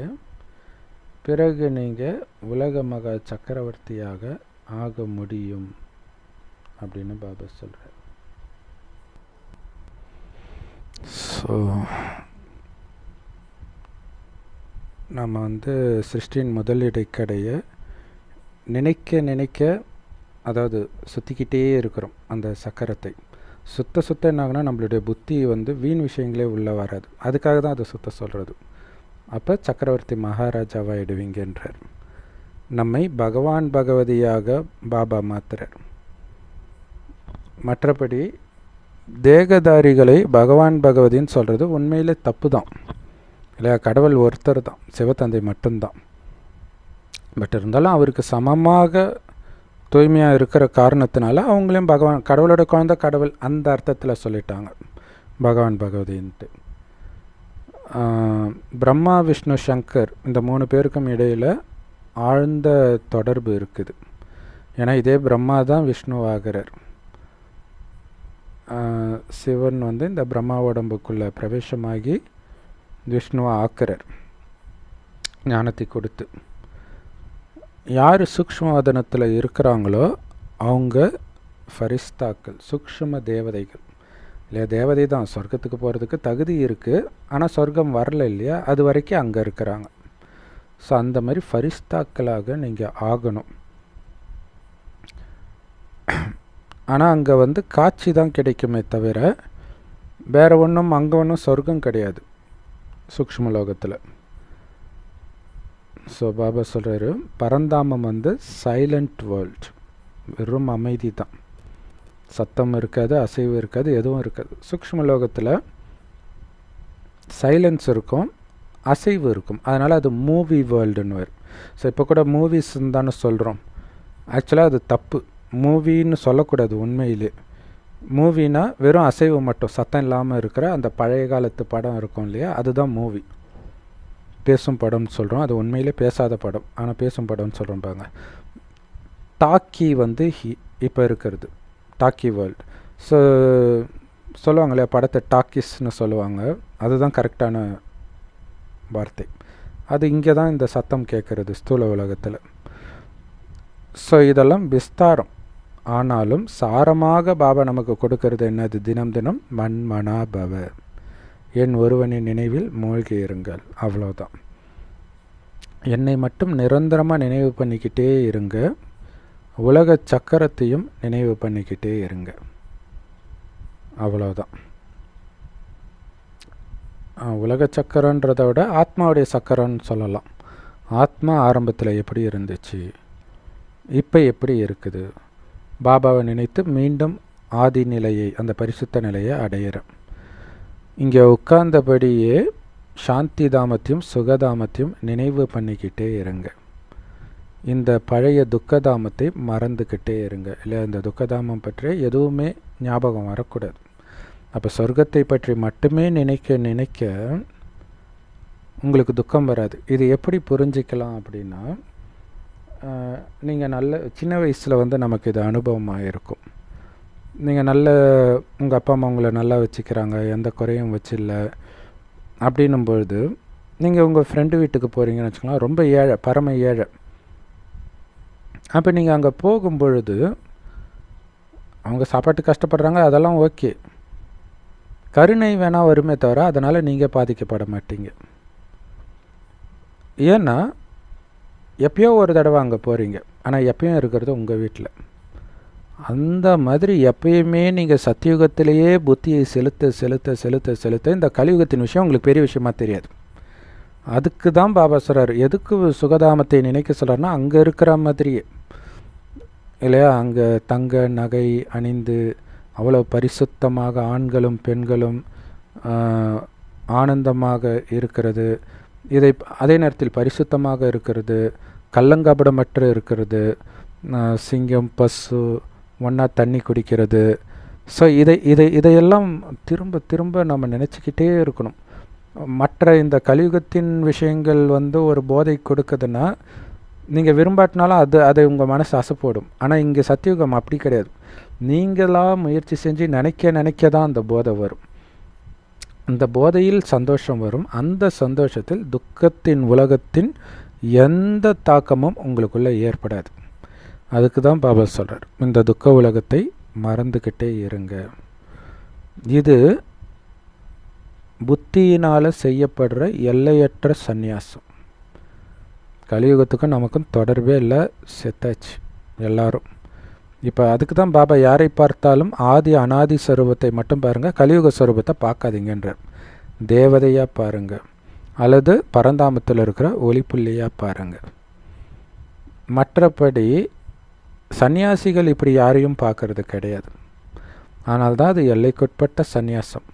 பிறகு நீங்கள் உலக மகா சக்கரவர்த்தியாக ஆக முடியும் அப்படின்னு பாபா சொல்கிறார். ஸோ நம்ம சிருஷ்டியின் முதல் இடைக்கடையை நினைக்க நினைக்க, அதாவது சுற்றிக்கிட்டே இருக்கிறோம். அந்த சக்கரத்தை சுத்த என்னாகுனா நம்மளுடைய புத்தி வீண் விஷயங்களே உள்ளே வராது. அதுக்காக தான் அதை சுத்த சொல்கிறது. அப்போ சக்கரவர்த்தி மகாராஜாவாகிடுவீங்கன்றார். நம்மை பகவான் பகவதியாக பாபா மாத்துறார். மற்றபடி தேகதாரிகளை பகவான் பகவதின்னு சொல்கிறது உண்மையிலே தப்பு தான் இல்லையா? கடவுள் ஒருத்தர் தான், சிவத்தந்தை மட்டும்தான். பட் இருந்தாலும் அவருக்கு சமமாக தூய்மையாக இருக்கிற காரணத்தினால அவங்களையும் பகவான், கடவுளோட குழந்தை கடவுள் அந்த அர்த்தத்தில் சொல்லிட்டாங்க பகவான் பகவதின்ட்டு. பிரம்மா விஷ்ணு சங்கர் இந்த 3 பேருக்கும் இடையில் ஆழ்ந்த தொடர்பு இருக்குது. ஏன்னா இதே பிரம்மா தான் விஷ்ணுவாகிறார். சிவன் இந்த பிரம்மா உடம்புக்குள்ளே பிரவேசமாகி விஷ்ணுவை ஆக்குறார் ஞானத்தை கொடுத்து. யார் சூக்ஷ்மவதனத்தில் இருக்கிறாங்களோ அவங்க ஃபரிஸ்தாக்கள், சூக்ஷ்ம தேவதைகள் இல்லையா? தேவதை தான், சொர்க்கத்துக்கு போகிறதுக்கு தகுதி இருக்குது, ஆனால் சொர்க்கம் வரல இல்லையா? அது வரைக்கும் அங்கே இருக்கிறாங்க. ஸோ அந்த மாதிரி ஃபரிஸ்தாக்களாக நீங்கள் ஆகணும். ஆனால் அங்கே காட்சி தான் கிடைக்குமே தவிர வேறு ஒன்றும் அங்கே ஒன்றும் சொர்க்கம் கிடையாது சூக்ஷ்மலோகத்தில். ஸோ பாபா சொல்கிறாரு, பரந்தாமம் சைலண்ட் வேர்ல்ட், வெறும் அமைதி தான். சத்தம் இருக்காது, அசைவு இருக்காது, எதுவும் இருக்காது. சூக்ஷ்மலோகத்தில் சைலன்ஸ் இருக்கும், அசைவு இருக்கும். அதனால் அது மூவி வேர்ல்டுன்னு வரும். ஸோ இப்போ கூட மூவிஸ்ன்னு தானே சொல்கிறோம். ஆக்சுவலாக அது தப்பு. மூவின்னு சொல்லக்கூடாது. உண்மையிலே மூவினா வெறும் அசைவு மட்டும், சத்தம் இல்லாமல் இருக்கிற அந்த பழைய காலத்து படம் இருக்கும் இல்லையா? அதுதான் மூவி. பேசும் படம்னு சொல்கிறோம், அது உண்மையிலே பேசாத படம், ஆனால் பேசும் படம்னு சொல்கிறோம் பாருங்க. டாக்கி இப்போ இருக்கிறது டாக்கி வேர்ல்டு. ஸோ சொல்லுவாங்க இல்லையா, படத்தை டாக்கிஸ்ன்னு சொல்லுவாங்க. அதுதான் கரெக்டான வார்த்தை. அது இங்கே தான் இந்த சத்தம் கேட்குறது ஸ்தூல உலகத்தில். ஸோ இதெல்லாம் விஸ்தாரம். ஆனாலும் சாரமாக பாபா நமக்கு கொடுக்கறது என்னது? தினம் தினம் மன்மனா பவ, என் ஒருவனின் நினைவில் மூழ்கி இருங்கள். அவ்வளோதான். என்னை மட்டும் நிரந்தரமாக நினைவு பண்ணிக்கிட்டே இருங்க. உலக சக்கரத்தையும் நினைவு பண்ணிக்கிட்டே இருங்க. அவ்வளோதான். உலக சக்கரன்றதை விட ஆத்மாவுடைய சக்கரன்னு சொல்லலாம். ஆத்மா ஆரம்பத்தில் எப்படி இருந்துச்சு, இப்போ எப்படி இருக்குது, பாபாவை நினைத்து மீண்டும் ஆதி நிலையை, அந்த பரிசுத்த நிலையை அடையிறேன். இங்கே உட்கார்ந்தபடியே சாந்தி தாமத்தையும் சுகதாமத்தையும் நினைவு பண்ணிக்கிட்டே இருங்க. இந்த பழைய துக்கதாமத்தை மறந்துக்கிட்டே இருங்க. இல்லை, இந்த துக்கதாமம் பற்றி எதுவுமே ஞாபகம் வரக்கூடாது. அப்போ சொர்க்கத்தை பற்றி மட்டுமே நினைக்க நினைக்க உங்களுக்கு துக்கம் வராது. இது எப்படி புரிஞ்சிக்கலாம் அப்படின்னா, நீங்கள் நல்ல சின்ன வயசில் நமக்கு இது அனுபவமாக இருக்கும். நீங்கள் உங்கள் அப்பா அம்மா உங்களை நல்லா வச்சுக்கிறாங்க, எந்த குறையும் வச்சில்ல அப்படின்னும்பொழுது நீங்கள் உங்கள் ஃப்ரெண்டு வீட்டுக்கு போகிறீங்கன்னு வச்சுக்கலாம், ரொம்ப ஏழை, பரம ஏழை. அப்போ நீங்கள் அங்கே போகும்பொழுது அவங்க சாப்பாட்டு கஷ்டப்படுறாங்க, அதெல்லாம் ஓகே. கருணை வேணால் வருமே தவிர அதனால் நீங்கள் பாதிக்கப்பட மாட்டீங்க. ஏன்னா எப்பயோ ஒரு தடவை அங்கே போகிறீங்க, ஆனால் எப்பயும் இருக்கிறது உங்கள் வீட்டில். அந்த மாதிரி எப்பயுமே நீங்கள் சத்தியுகத்திலேயே புத்தியை செலுத்த செலுத்த செலுத்த செலுத்த இந்த கலியுகத்தின் விஷயம் உங்களுக்கு பெரிய விஷயமா தெரியாது. அதுக்கு தான் பாபா சொல்கிறார், எதுக்கு சுகதாமத்தை நினைக்க சொல்கிறாருன்னா, அங்கே இருக்கிற மாதிரியே இல்லையா, அங்கே தங்க நகை அணிந்து அவ்வளோ பரிசுத்தமாக ஆண்களும் பெண்களும் ஆனந்தமாக இருக்கிறது, அதே நேரத்தில் பரிசுத்தமாக இருக்கிறது, கள்ளங்கபடமற்ற இருக்கிறது, சிங்கம் பசு ஒன்றா தண்ணி குடிக்கிறது. ஸோ இதையெல்லாம் திரும்ப திரும்ப நம்ம நினச்சிக்கிட்டே இருக்கணும். மற்ற இந்த கலியுகத்தின் விஷயங்கள் ஒரு போதை கொடுக்குதுன்னா நீங்கள் விரும்பாட்டினாலும் அதை உங்கள் மனசு அசைப்போடும். ஆனால் இங்கே சத்தியுகம் அப்படி கிடையாது. நீங்களாக முயற்சி செஞ்சு நினைக்க தான் அந்த போதை வரும். அந்த போதையில் சந்தோஷம் வரும். அந்த சந்தோஷத்தில் துக்கத்தின் உலகத்தின் எந்த தாக்கமும் உங்களுக்குள்ளே ஏற்படாது. அதுக்கு தான் பாபா சொல்கிறார், இந்த துக்க உலகத்தை மறந்துக்கிட்டே இருங்க. இது புத்தியினால் செய்யப்படுற எல்லையற்ற சந்நியாசம். கலியுகத்துக்கும் நமக்கும் தொடர்பே இல்லை, செத்தாச்சு எல்லாரும். இப்போ அதுக்கு தான் பாபா யாரை பார்த்தாலும் ஆதி அனாதி ஸ்வரூபத்தை மட்டும் பாருங்கள், கலியுக ஸ்வரூபத்தை பார்க்காதீங்கன்றார். தேவதையாக பாருங்கள், அல்லது பரந்தாமத்தில் இருக்கிற ஒளிப்புள்ளியாக பாருங்கள். மற்றபடி சந்நியாசிகள் இப்படி யாரையும் பார்க்கறது கிடையாது. ஆனால் தான் அது எல்லைக்குட்பட்ட சந்நியாசம்.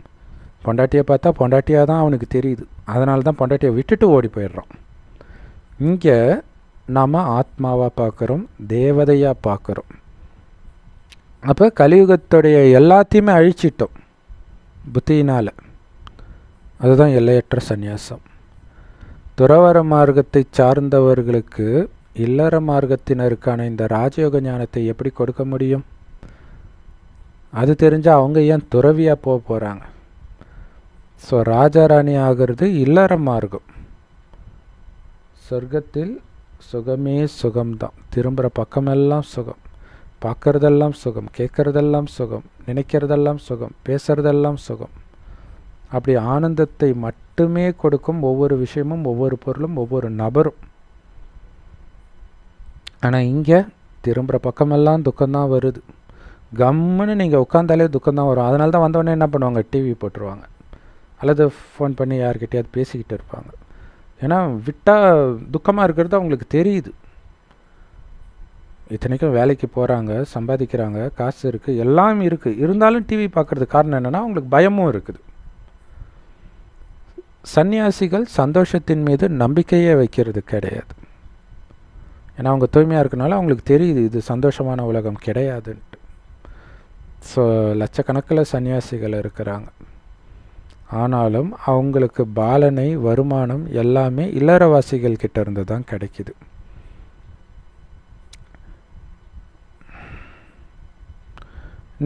பொண்டாட்டியை பார்த்தா பொண்டாட்டியாக தான் அவனுக்கு தெரியுது, அதனால தான் பொண்டாட்டியை விட்டுட்டு ஓடி போயிடுறான். இங்கே நாம் ஆத்மாவாக பார்க்குறோம், தேவதையாக பார்க்குறோம். அப்போ கலியுகத்துடைய எல்லாத்தையுமே அழிச்சிட்டோம் புத்தியினால். அதுதான் எல்லையற்ற சந்நியாசம். துறவர மார்க்கத்தை சார்ந்தவர்களுக்கு இல்லற மார்க்கத்தினருக்கான இந்த ராஜயோக ஞானத்தை எப்படி கொடுக்க முடியும்? அது தெரிஞ்சால் அவங்க ஏன் துறவியாக போகிறாங்க? ஸோ ராஜாராணி ஆகிறது இல்லற மார்க்கம். சொர்க்கத்தில் சுகமே சுகம்தான். திரும்புகிற பக்கமெல்லாம் சுகம், பார்க்குறதெல்லாம் சுகம், கேட்குறதெல்லாம் சுகம், நினைக்கிறதெல்லாம் சுகம், பேசுகிறதெல்லாம் சுகம். அப்படி ஆனந்தத்தை மட்டுமே கொடுக்கும் ஒவ்வொரு விஷயமும், ஒவ்வொரு பொருளும், ஒவ்வொரு நபரும். ஆனால் இங்கே திரும்புகிற பக்கமெல்லாம் துக்கம்தான் வருது. கம்முன்னு நீங்கள் உட்காந்தாலே துக்கம்தான் வரும். அதனால தான் வந்தவொடனே என்ன பண்ணுவாங்க, டிவி போட்டுருவாங்க, அல்லது ஃபோன் பண்ணி யார்கிட்டையாவது பேசிக்கிட்டு இருப்பாங்க. ஏன்னா விட்டால் துக்கமாக இருக்கிறது அவங்களுக்கு தெரியுது. இத்தனைக்கும் வேலைக்கு போகிறாங்க, சம்பாதிக்கிறாங்க, காசு இருக்குது, எல்லாம் இருக்குது, இருந்தாலும் டிவி பார்க்குறதுக்கு காரணம் என்னென்னா அவங்களுக்கு பயமும் இருக்குது. சந்நியாசிகள் சந்தோஷத்தின் மீது நம்பிக்கையே வைக்கிறது கிடையாது. ஏன்னா அவங்க தூய்மையாக இருக்கனால அவங்களுக்கு தெரியுது இது சந்தோஷமான உலகம் கிடையாதுன்ட்டு. ஸோ லட்சக்கணக்கில் சன்னியாசிகள் இருக்கிறாங்க. ஆனாலும் அவங்களுக்கு பாலனை, வருமானம் எல்லாமே இல்லறவாசிகள் கிட்ட இருந்து தான் கிடைக்குது.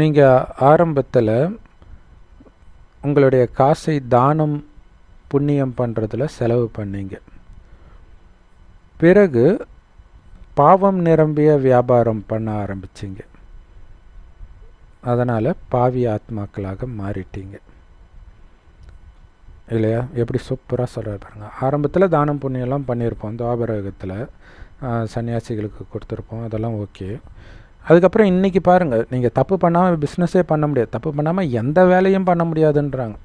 நீங்கள் ஆரம்பத்தில் உங்களுடைய காசை தானம் புண்ணியம் பண்ணுறதுல செலவு பண்ணீங்க. பிறகு பாவம் நிரம்பிய வியாபாரம் பண்ண ஆரம்பிச்சிங்க. அதனால் பாவி ஆத்மாக்களாக மாறிட்டீங்க இல்லையா? எப்படி சூப்பராக சொல்கிறார் பாருங்க. ஆரம்பத்தில் தானம் புண்ணியெல்லாம் பண்ணியிருப்போம், துவாபரகத்தில் சன்னியாசிகளுக்கு கொடுத்துருப்போம், அதெல்லாம் ஓகே. அதுக்கப்புறம் இன்றைக்கி பாருங்கள், நீங்கள் தப்பு பண்ணாமல் பிஸ்னஸே பண்ண முடியாது, தப்பு பண்ணாமல் எந்த வேலையும் பண்ண முடியாதுன்றாங்க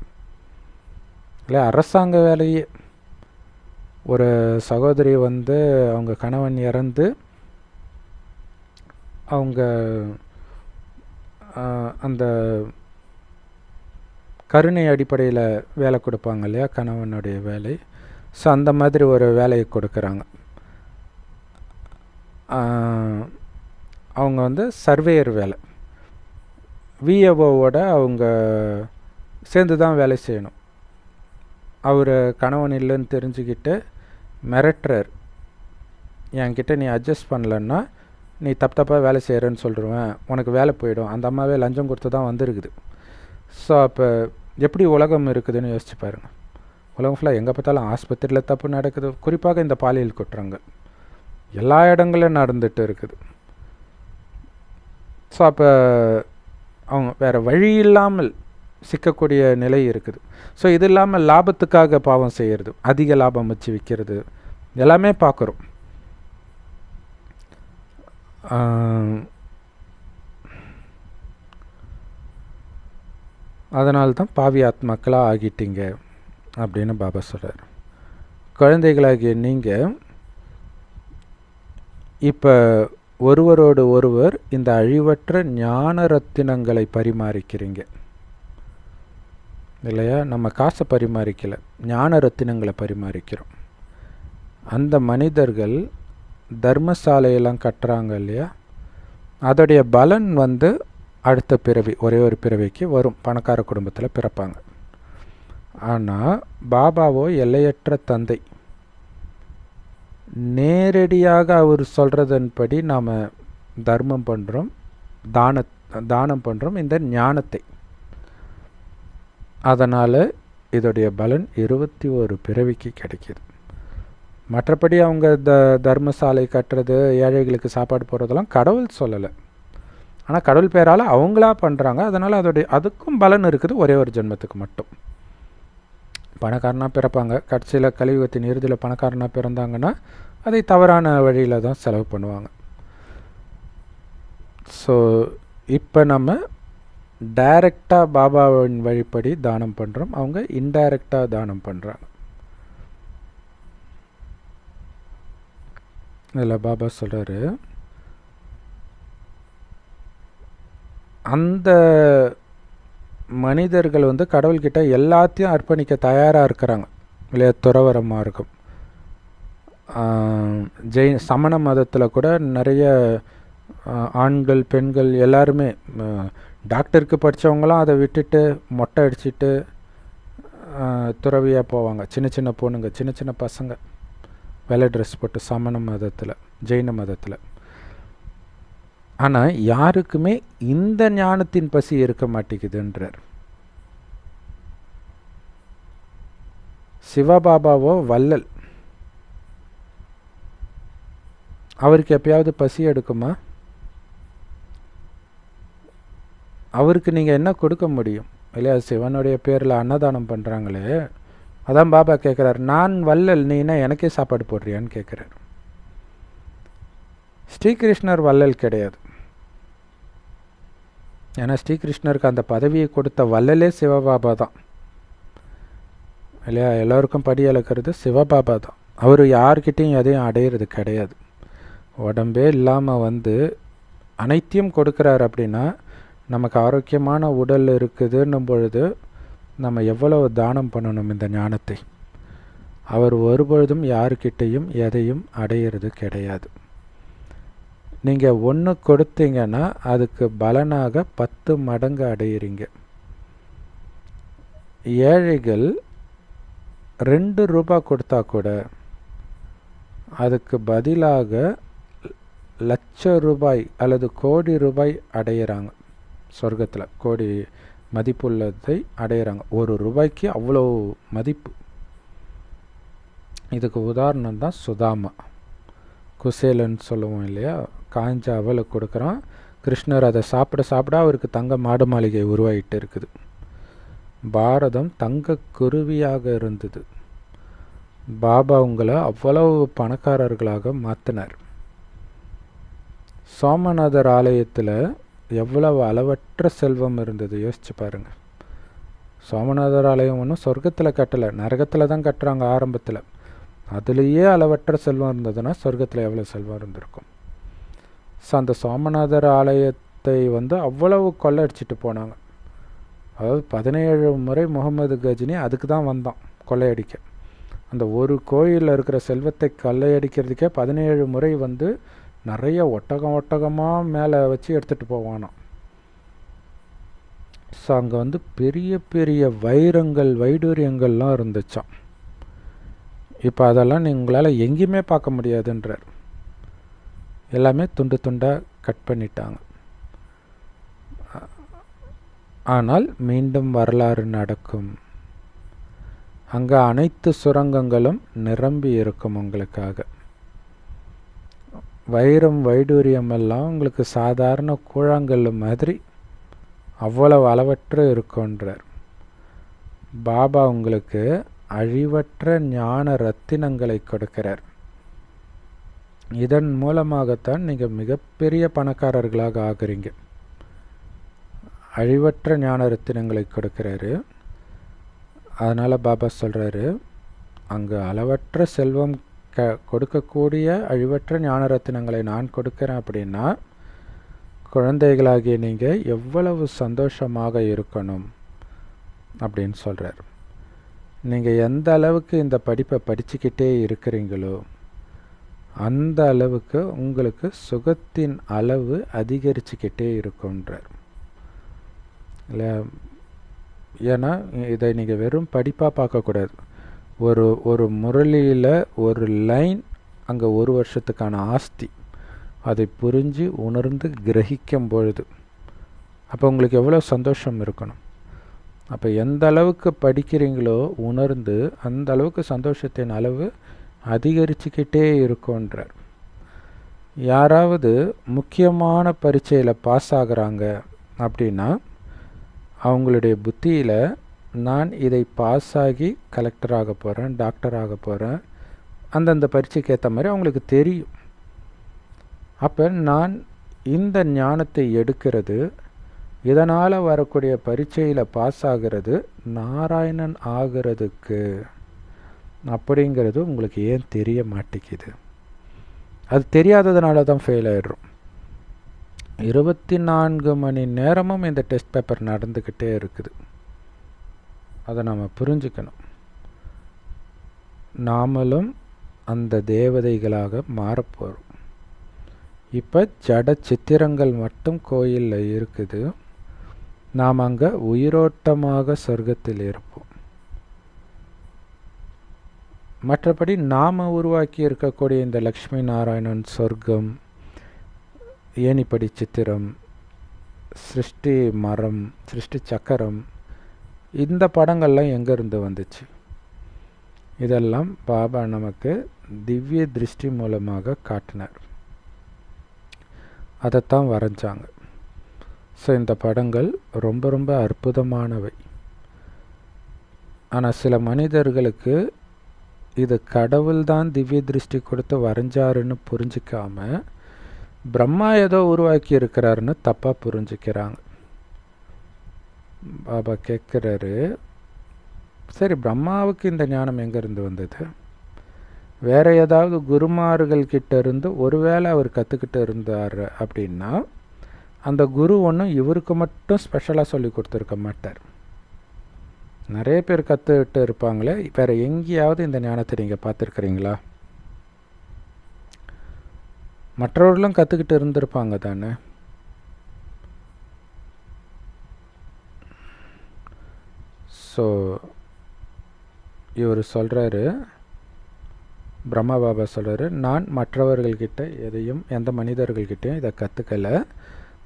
இல்லை? அரசாங்க வேலையே. ஒரு சகோதரி அவங்க கணவன் இறந்து அவங்க அந்த கருணை அடிப்படையில் வேலை கொடுப்பாங்க இல்லையா, கணவனுடைய வேலை. ஸோ அந்த மாதிரி ஒரு வேலையை கொடுக்குறாங்க. அவங்க வந்து சர்வேயர் வேலை, விஏஓவோட அவங்க சேர்ந்து தான் வேலை செய்யணும். அவர் கணவன் இல்லைன்னு தெரிஞ்சுக்கிட்டு மிரட்டுறார், என்கிட்ட நீ அட்ஜஸ்ட் பண்ணலன்னா நீ தப்பாக வேலை செய்கிறேன்னு சொல்லிடுவேன், உனக்கு வேலை போயிடும். அந்த அம்மாவே லஞ்சம் கொடுத்து தான் வந்திருக்குது. ஸோ அப்போ எப்படி உலகம் இருக்குதுன்னு யோசிச்சு பாருங்கள். உலகம் ஃபுல்லாக எங்கே பார்த்தாலும் ஆஸ்பத்திரியில் தப்பு நடக்குது. குறிப்பாக இந்த பாலியல் குற்றங்கள் எல்லா இடங்களும் நடந்துட்டு இருக்குது. ஸோ அப்போ அவங்க வேறு வழி இல்லாமல் சிக்கக்கூடிய நிலை இருக்குது. ஸோ இது இல்லாமல் லாபத்துக்காக பாவம் செய்கிறது, அதிக லாபம் வச்சு விற்கிறது, எல்லாமே பார்க்குறோம். அதனால்தான் பாவி ஆத்மாக்களாக ஆகிட்டீங்க அப்படின்னு பாபா சொல்கிறார். குழந்தைகளாகிய நீங்கள் இப்போ ஒருவரோடு ஒருவர் இந்த அழிவற்ற ஞான ரத்தினங்களை பரிமாறிக்கிறீங்க இல்லையா? நம்ம காசை பரிமாறிக்கல, ஞான ரத்தினங்களை பரிமாறிக்கிறோம். அந்த மனிதர்கள் தர்மசாலையெல்லாம் கட்டுறாங்க இல்லையா, அதோடைய பலன் வந்து அடுத்த பிறவி, ஒரே ஒரு பிறவிக்கு வரும், பணக்கார குடும்பத்தில் பிறப்பாங்க. ஆனால் பாபாவோ எல்லையற்ற தந்தை, நேரடியாக அவர் சொல்கிறதன்படி நாம் தர்மம் பண்ணுறோம், தானம் பண்ணுறோம் இந்த ஞானத்தை. அதனால் இதோடைய பலன் 21 பிறவிக்கு கிடைக்கிது. மற்றபடி அவங்க தர்மசாலை கட்டுறது, ஏழைகளுக்கு சாப்பாடு போடுறதெல்லாம் கடவுள் சொல்லலை. ஆனால் கடவுள் பேரால் அவங்களா பண்ணுறாங்க. அதனால் அதுக்கும் பலன் இருக்குது, ஒரே ஒரு ஜென்மத்துக்கு மட்டும். பணக்காரனாக பிறப்பாங்க, கடைசியில் கலியுகத்தின் இறுதியில் பணக்காரனாக பிறந்தாங்கன்னா அதை தவறான வழியில் தான் செலவு பண்ணுவாங்க. ஸோ இப்போ நம்ம டைரெக்டாக பாபாவின் வழிப்படி தானம் பண்ணுறோம், அவங்க இன்டைரக்டாக தானம் பண்ணுறாங்க. இதில் பாபா சொல்கிறாரு, அந்த மனிதர்கள் வந்து கடவுள்கிட்ட எல்லாத்தையும் அர்ப்பணிக்க தயாராக இருக்கிறாங்க இல்லையா? துறவர மார்க்கம், சமண மதத்தில் கூட நிறைய ஆண்கள் பெண்கள் எல்லாருமே, டாக்டருக்கு படித்தவங்களாம் அதை விட்டுட்டு மொட்டை அடிச்சுட்டு துறவியாக போவாங்க. சின்ன சின்ன பொண்ணுங்க, சின்ன சின்ன பசங்க வெள்ளை ட்ரெஸ் போட்டு சமண மதத்தில், ஜெயின மதத்தில். ஆனால் யாருக்குமே இந்த ஞானத்தின் பசி இருக்க மாட்டேங்குதுன்றார். சிவபாபாவோ வள்ளல், அவருக்கு எப்பயாவது பசி எடுக்குமா? அவருக்கு நீங்கள் என்ன கொடுக்க முடியும் இல்லையா? சிவனுடைய பேரில் அன்னதானம் பண்ணுறாங்களே, அதான் பாபா கேட்குறாரு, நான் வள்ளல், நீ என்ன எனக்கே சாப்பாடு போடுறியான்னு கேட்குறாரு. ஸ்ரீகிருஷ்ணர் வள்ளல் கிடையாது. ஏன்னா ஸ்ரீகிருஷ்ணருக்கு அந்த பதவியை கொடுத்த வள்ளலே சிவபாபா தான் இல்லையா? எல்லோருக்கும் படி அளக்கிறது சிவபாபா தான். அவர் யார்கிட்டையும் எதையும் அடையிறது கிடையாது. உடம்பே இல்லாமல் வந்து அனைத்தையும் கொடுக்குறாரு. அப்படின்னா நமக்கு ஆரோக்கியமான உடல் இருக்குதுன்னும் பொழுது நம்ம எவ்வளவு தானம் பண்ணணும் இந்த ஞானத்தை. அவர் ஒருபொழுதும் யாருக்கிட்டையும் எதையும் அடையிறது கிடையாது. நீங்கள் ஒன்று கொடுத்தீங்கன்னா அதுக்கு பலனாக 10 மடங்கு அடையிறீங்க. ஏழைகள் 2 ரூபாய் கொடுத்தா கூட அதுக்கு பதிலாக லட்சம் ரூபாய் அல்லது கோடி ரூபாய் அடையிறாங்க. சொர்க்கத்தில் கோடி மதிப்புள்ளதை அடையிறாங்க. 1 ரூபாய்க்கு அவ்வளோ மதிப்பு. இதுக்கு உதாரணம் தான் சுதாமா, குசேலன்னு சொல்லுவோம் இல்லையா? காஞ்ச அவலை கொடுக்குறான் கிருஷ்ணர், அதை சாப்பிட சாப்பிட அவருக்கு தங்க மாடு மாளிகை உருவாகிட்டு இருக்குது. பாரதம் தங்க குருவியாக இருந்தது. பாபா உங்களை அவ்வளவு பணக்காரர்களாக மாற்றினார். சோமநாதர் ஆலயத்தில் எவ்வளவு அளவற்ற செல்வம் இருந்தது யோசிச்சு பாருங்கள். சோமநாதர் ஆலயம் ஒன்றும் சொர்க்கத்தில் கட்டலை, நரகத்தில் தான் கட்டுறாங்க ஆரம்பத்தில். அதுலேயே அளவற்ற செல்வம் இருந்ததுன்னா சொர்க்கத்தில் எவ்வளோ செல்வம் இருந்திருக்கும். ஸோ அந்த சோமநாதர் ஆலயத்தை வந்து அவ்வளவு கொள்ளடிச்சிட்டு போனாங்க. அதாவது 17 முறை முகமது கஜினி அதுக்கு தான் வந்தான், கொள்ளையடிக்க. அந்த ஒரு கோயிலில் இருக்கிற செல்வத்தை கொள்ளையடிக்கிறதுக்கே 17 முறை வந்து நிறைய ஒட்டகமாக மேலே வச்சு எடுத்துகிட்டு போவானாம். ஸோ அங்கே வந்து பெரிய பெரிய வைடூரியங்கள்லாம் இருந்துச்சான். இப்போ அதெல்லாம் உங்களால் எங்கேயுமே பார்க்க முடியாதுன்றார். எல்லாமே துண்டு துண்டாக கட் பண்ணிட்டாங்க. ஆனால் மீண்டும் வரலாறு நடக்கும். அங்கே அனைத்து சுரங்கங்களும் நிரம்பி இருக்கும் உங்களுக்காக. வைடூரியம் எல்லாம் உங்களுக்கு சாதாரண கூழாங்கல் மாதிரி அவ்வளவு அளவற்று இருக்குன்றார். பாபா உங்களுக்கு அழிவற்ற ஞான ரத்தினங்களை கொடுக்கிறார். இதன் மூலமாகத்தான் நீங்கள் மிகப்பெரிய பணக்காரர்களாக ஆகுறீங்க. அழிவற்ற ஞான ரத்தினங்களை கொடுக்கிறாரு. அதனால் பாபா சொல்கிறாரு, அங்கே அளவற்ற செல்வம் கொடுக்கக்கூடிய அழிவற்ற ஞான ரத்தினங்களை நான் கொடுக்கிறேன் அப்படின்னா குழந்தைகளாகிய நீங்கள் எவ்வளவு சந்தோஷமாக இருக்கணும் அப்படின்னு சொல்கிறார். நீங்கள் எந்த அளவுக்கு இந்த படிப்பை படிச்சுக்கிட்டே இருக்கிறீங்களோ அந்த அளவுக்கு உங்களுக்கு சுகத்தின் அளவு அதிகரிச்சுக்கிட்டே இருக்குன்றார். இல்லை, ஏன்னா இதை நீங்கள் வெறும் படிப்பாக பார்க்கக்கூடாது. ஒரு முரளியில் ஒரு லைன் அங்கே 1 வருஷத்துக்கான ஆஸ்தி. அதை புரிஞ்சு உணர்ந்து கிரகிக்கும் பொழுது அப்போ உங்களுக்கு எவ்வளோ சந்தோஷம் இருக்கணும். அப்போ எந்த அளவுக்கு படிக்கிறீங்களோ உணர்ந்து அந்த அளவுக்கு சந்தோஷத்தின் அளவு அதிகரிச்சுக்கிட்டே இருக்குன்றார். யாராவது முக்கியமான பரீட்சையில் பாஸ் ஆகுறாங்க அப்படின்னா அவங்களுடைய புத்தியில் நான் இதை பாஸ் ஆகி கலெக்டர் ஆக போகிறேன், டாக்டர் ஆக போகிறேன், அந்தந்த பரீட்சைக்கு ஏற்ற மாதிரி அவங்களுக்கு தெரியும். அப்போ நான் இந்த ஞானத்தை எடுக்கிறது, இதனால் வரக்கூடிய பரீட்சையில் பாஸ் ஆகிறது நாராயணன் ஆகிறதுக்கு அப்படிங்கிறது உங்களுக்கு ஏன் தெரிய மாட்டேங்குது? அது தெரியாததுனால தான் ஃபெயில் ஆகிடுறோம். 24 மணி நேரமும் இந்த டெஸ்ட் பேப்பர் நடந்துக்கிட்டே இருக்குது. அதை நாம் புரிஞ்சுக்கணும். நாமளும் அந்த தேவதைகளாக மாறப்போகிறோம். இப்போ ஜட சித்திரங்கள் மட்டும் கோயிலில் இருக்குது. நாம் அங்கே உயிரோட்டமாக சொர்க்கத்தில் இருப்போம். மற்றபடி நாம் உருவாக்கி இருக்கக்கூடிய இந்த லக்ஷ்மி நாராயணன் சொர்க்கம், ஏணிப்படி சித்திரம், சிருஷ்டி மரம், சிருஷ்டி சக்கரம், இந்த படங்கள்லாம் எங்கேருந்து வந்துச்சு? இதெல்லாம் பாபா நமக்கு திவ்ய திருஷ்டி மூலமாக காட்டினார். அதைத்தான் வரைஞ்சாங்க. ஸோ இந்த படங்கள் ரொம்ப ரொம்ப அற்புதமானவை. ஆனால் சில மனிதர்களுக்கு இது கடவுள் தான் திவ்ய திருஷ்டி கொடுத்து வரைஞ்சாருன்னு புரிஞ்சிக்காம பிரம்மா ஏதோ உருவாக்கி இருக்கிறாருன்னு தப்பாக புரிஞ்சுக்கிறாங்க. பாபா கேட்குறாரு, சரி பிரம்மாவுக்கு இந்த ஞானம் எங்கேருந்து வந்தது? வேறு ஏதாவது குருமார்கள் கிட்ட இருந்து ஒருவேளை அவர் கற்றுக்கிட்டு இருந்தார் அப்படின்னா அந்த குரு ஒன்றும் இவருக்கு மட்டும் ஸ்பெஷலாக சொல்லி கொடுத்துருக்க மாட்டார். நிறைய பேர் கற்றுக்கிட்டு இருப்பாங்களே, வேறு எங்கேயாவது இந்த ஞானத்தை நீங்கள் பார்த்துருக்குறீங்களா? மற்றவர்களும் கற்றுக்கிட்டு இருந்திருப்பாங்க தானே. ஸோ இவர் சொல்கிறாரு, பிரம்மா பாபா சொல்கிறாரு, நான் மற்றவர்கள்கிட்ட எதையும் எந்த மனிதர்கள்கிட்டையும் இதை கற்றுக்கலை.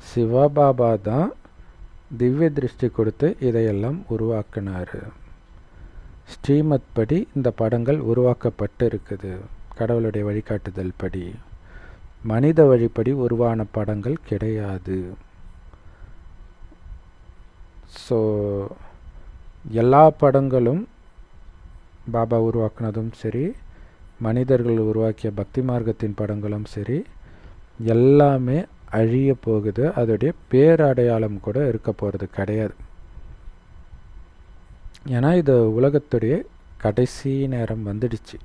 சிவபாபா தான் திவ்ய திருஷ்டி கொடுத்து இதையெல்லாம் உருவாக்கினார். ஸ்ரீமத் படி இந்த படங்கள் உருவாக்கப்பட்டு இருக்குது. கடவுளுடைய வழிகாட்டுதல் படி, மனித வழிப்படி உருவான படங்கள் கிடையாது. ஸோ எல்லா படங்களும் பாபா உருவாக்குனதும் சரி, மனிதர்கள் உருவாக்கிய பக்தி மார்க்கத்தின் படங்களும் சரி, எல்லாமே அழிய போகுது. அதோடைய பேரடையாளம் கூட இருக்க போகிறது கிடையாது. ஏன்னா இது உலகத்துடைய கடைசி நேரம் வந்துடுச்சு.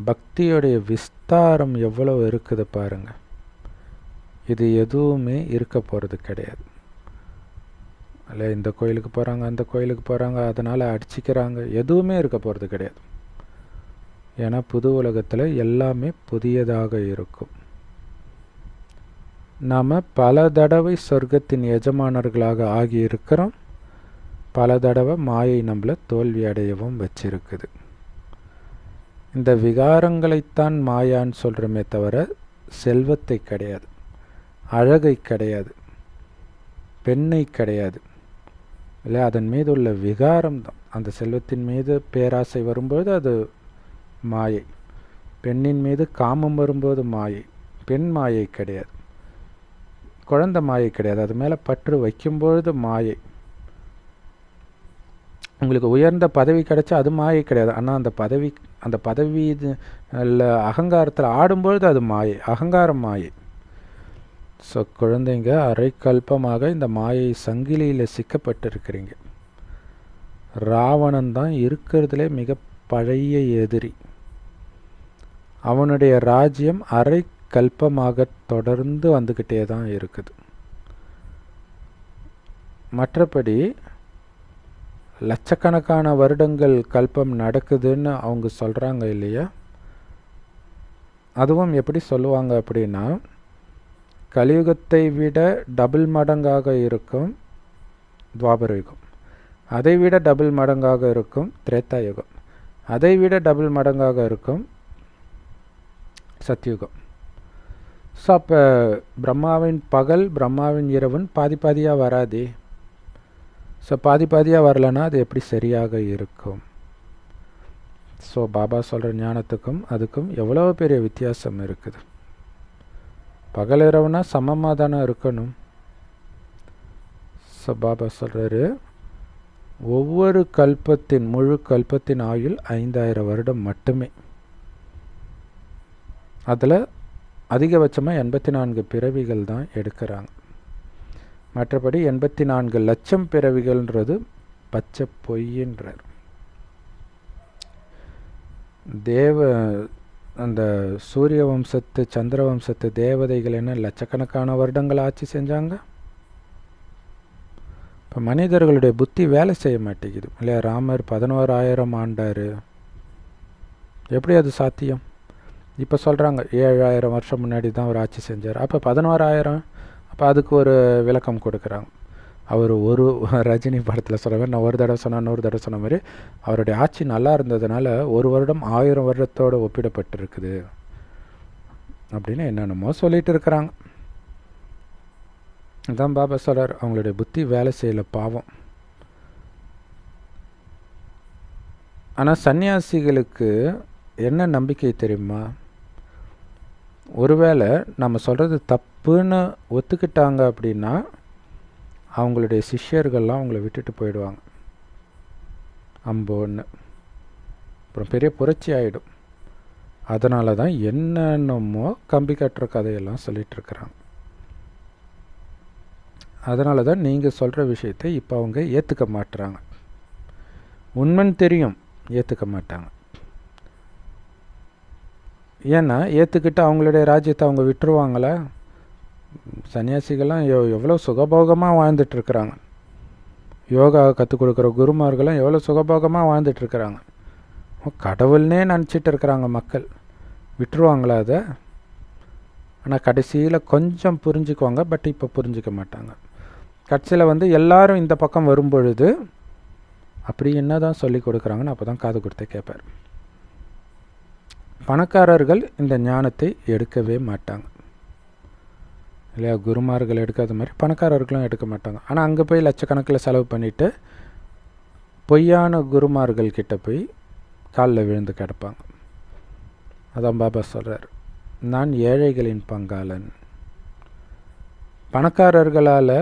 பக்தியோடைய விஸ்தாரம் எவ்வளோ இருக்குது பாருங்கள். இது எதுவுமே இருக்க போகிறது கிடையாது. இல்லை இந்த கோயிலுக்கு போகிறாங்க, அந்த கோயிலுக்கு போகிறாங்க, அதனால் அடிச்சிக்கிறாங்க, எதுவுமே இருக்க போகிறது கிடையாது. ஏன்னா புது உலகத்தில் எல்லாமே புதியதாக இருக்கும். நாம் பல தடவை சொர்க்கத்தின் எஜமானர்களாக ஆகியிருக்கிறோம். பல தடவை மாயை நம்மளை தோல்வி அடையவும் வச்சிருக்குது. இந்த விகாரங்களைத்தான் மாயான்னு சொல்கிறோமே தவிர செல்வத்தை கிடையாது, அழகை கிடையாது, பெண்ணை கிடையாது. இல்லை, அதன் மீது உள்ள விகாரம் தான். அந்த செல்வத்தின் மீது பேராசை வரும்போது அது மாயை, பெண்ணின் மீது காமம் வரும்போது மாயை. பெண் மாயை கிடையாது, குழந்தை மாயை கிடையாது, அது மேலே பற்று வைக்கும்பொழுது மாயை. உங்களுக்கு உயர்ந்த பதவி கிடைச்சா அது மாயை கிடையாது, ஆனால் அந்த பதவி அகங்காரத்தில் ஆடும்பொழுது அது மாயை, அகங்காரம் மாயை. ஸோ குழந்தைங்க அரைக்கல்பமாக இந்த மாயை சங்கிலியில் சிக்கப்பட்டிருக்கிறீங்க. ராவணன் தான் இருக்கிறதுலே மிக பழைய எதிரி. அவனுடைய ராஜ்யம் அரை கல்பமாக தொடர்ந்து வந்துக்கிட்டே தான் இருக்குது. மற்றபடி லட்சக்கணக்கான வருடங்கள் கல்பம் நடக்குதுன்னு அவங்க சொல்கிறாங்க இல்லையா? அதுவும் எப்படி சொல்லுவாங்க அப்படின்னா, கலியுகத்தை விட டபுள் மடங்காக இருக்கும் துவாபர யுகம், அதை விட டபுள் மடங்காக இருக்கும் திரேதா யுகம், அதை விட டபுள் மடங்காக இருக்கும் சத்யுகம். ஸோ அப்போ பிரம்மாவின் பகல் பிரம்மாவின் இரவுன்னு பாதி பாதியாக வராதே. ஸோ பாதி பாதியாக வரலன்னா அது எப்படி சரியாக இருக்கும்? ஸோ பாபா சொல்கிற ஞானத்துக்கும் அதுக்கும் எவ்வளோ பெரிய வித்தியாசம் இருக்குது. பகல் இரவுனா சமமாக தானே இருக்கணும். ஸோ பாபா சொல்கிறாரு, ஒவ்வொரு கல்பத்தின் முழு கல்பத்தின் ஆயுள் 5000 வருடம் மட்டுமே. அதில் அதிகபட்சமாக 84 பிறவிகள் தான் எடுக்கிறாங்க. மற்றபடி 84 லட்சம் பிறவிகள்ன்றது பச்சை பொய்யின்றார். அந்த சூரிய வம்சத்து சந்திர வம்சத்து தேவதைகள் என்ன லட்சக்கணக்கான வருடங்கள் ஆட்சி செஞ்சாங்க? இப்போ மனிதர்களுடைய புத்தி வேலை செய்ய மாட்டேங்குது இல்லையா? ராமர் 11,000 ஆண்டார், எப்படி அது சாத்தியம்? இப்போ சொல்கிறாங்க 7,000 வருஷம் முன்னாடி தான் அவர் ஆட்சி செஞ்சார். அப்போ 11,000, அப்போ அதுக்கு ஒரு விளக்கம் கொடுக்குறாங்க. அவர் ஒரு ரஜினி படத்தில் சொல்கிற மாதிரி, நான் ஒரு தடவை சொன்னேன் 100 தடவை சொன்ன மாதிரி, அவருடைய ஆட்சி நல்லா இருந்ததுனால ஒரு வருடம் 1000 வருடத்தோடு ஒப்பிடப்பட்டிருக்குது அப்படின்னு என்னென்னமோ சொல்லிட்டு இருக்கிறாங்க. அதான் பாபா சொல்கிறார், அவங்களுடைய புத்தி வேலை செய்யலை பாவம். ஆனால் சன்னியாசிகளுக்கு என்ன நம்பிக்கை தெரியுமா? ஒருவேளை நம்ம சொல்கிறது தப்புன்னு ஒத்துக்கிட்டாங்க அப்படின்னா அவங்களுடைய சிஷ்யர்கள்லாம் அவங்கள விட்டுட்டு போயிடுவாங்க அம்போன்னு. அப்புறம் பெரிய புரட்சி ஆகிடும். அதனால தான் என்னென்னமோ கம்பி கட்டுற கதையெல்லாம் சொல்லிகிட்ருக்குறாங்க. அதனால தான் நீங்கள் சொல்கிற விஷயத்தை இப்போ அவங்க ஏற்றுக்க மாட்டுறாங்க. உண்மைன்னு தெரியும், ஏற்றுக்க மாட்டாங்க. ஏன்னா ஏற்றுக்கிட்டு அவங்களுடைய ராஜ்யத்தை அவங்க விட்டுருவாங்களா? சன்னியாசிகள்லாம் எவ்வளோ சுகபோகமாக வாழ்ந்துட்டுருக்குறாங்க. யோகா கற்றுக் கொடுக்குற குருமார்களும் எவ்வளோ சுகபோகமாக வாழ்ந்துட்டுருக்குறாங்க. கடவுள்னே நினச்சிட்டு இருக்கிறாங்க மக்கள். விட்டுருவாங்களா அதை? ஆனால் கடைசியில் கொஞ்சம் புரிஞ்சுக்குவாங்க, பட் இப்போ புரிஞ்சிக்க மாட்டாங்க. கடைசியில் எல்லாரும் இந்த பக்கம் வரும்பொழுது அப்படி என்ன தான் சொல்லி கொடுக்குறாங்கன்னு அப்போ தான் காது கொடுத்து கேட்பார். பணக்காரர்கள் இந்த ஞானத்தை எடுக்கவே மாட்டாங்க இல்லையா? குருமார்கள் எடுக்காத மாதிரி பணக்காரர்களும் எடுக்க மாட்டாங்க. ஆனால் அங்கே போய் லட்சக்கணக்கில் செலவு பண்ணிவிட்டு பொய்யான குருமார்கள் கிட்ட போய் காலில் விழுந்து கிடப்பாங்க. அதான் பாபா சொல்கிறார், நான் ஏழைகளின் பங்காளன். பணக்காரர்களால்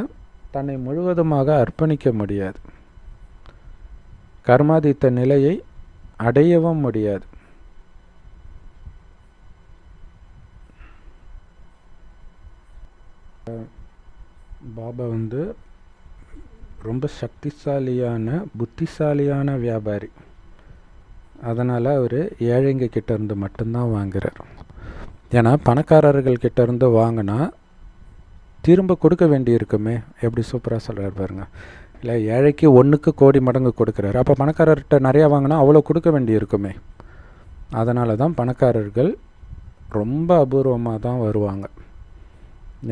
தன்னை முழுவதுமாக அர்ப்பணிக்க முடியாது, கர்மாதித்த நிலையை அடையவும் முடியாது. பாபா ரொம்ப சக்திசாலியான புத்திசாலியான வியாபாரி. அதனால் அவர் ஏழைங்க கிட்டேருந்து மட்டும்தான் வாங்குகிறார். ஏன்னா பணக்காரர்கள் கிட்டேருந்து வாங்கினா திரும்ப கொடுக்க வேண்டி இருக்குமே. எப்படி சூப்பராக சொல்கிறார் பாருங்க. இல்லை ஏழைக்கு 1க்கு கோடி மடங்கு கொடுக்குறாரு. அப்போ பணக்காரர்கிட்ட நிறையா வாங்கினா அவ்வளோ கொடுக்க வேண்டி இருக்குமே. அதனால தான் பணக்காரர்கள் ரொம்ப அபூர்வமாக தான் வருவாங்க.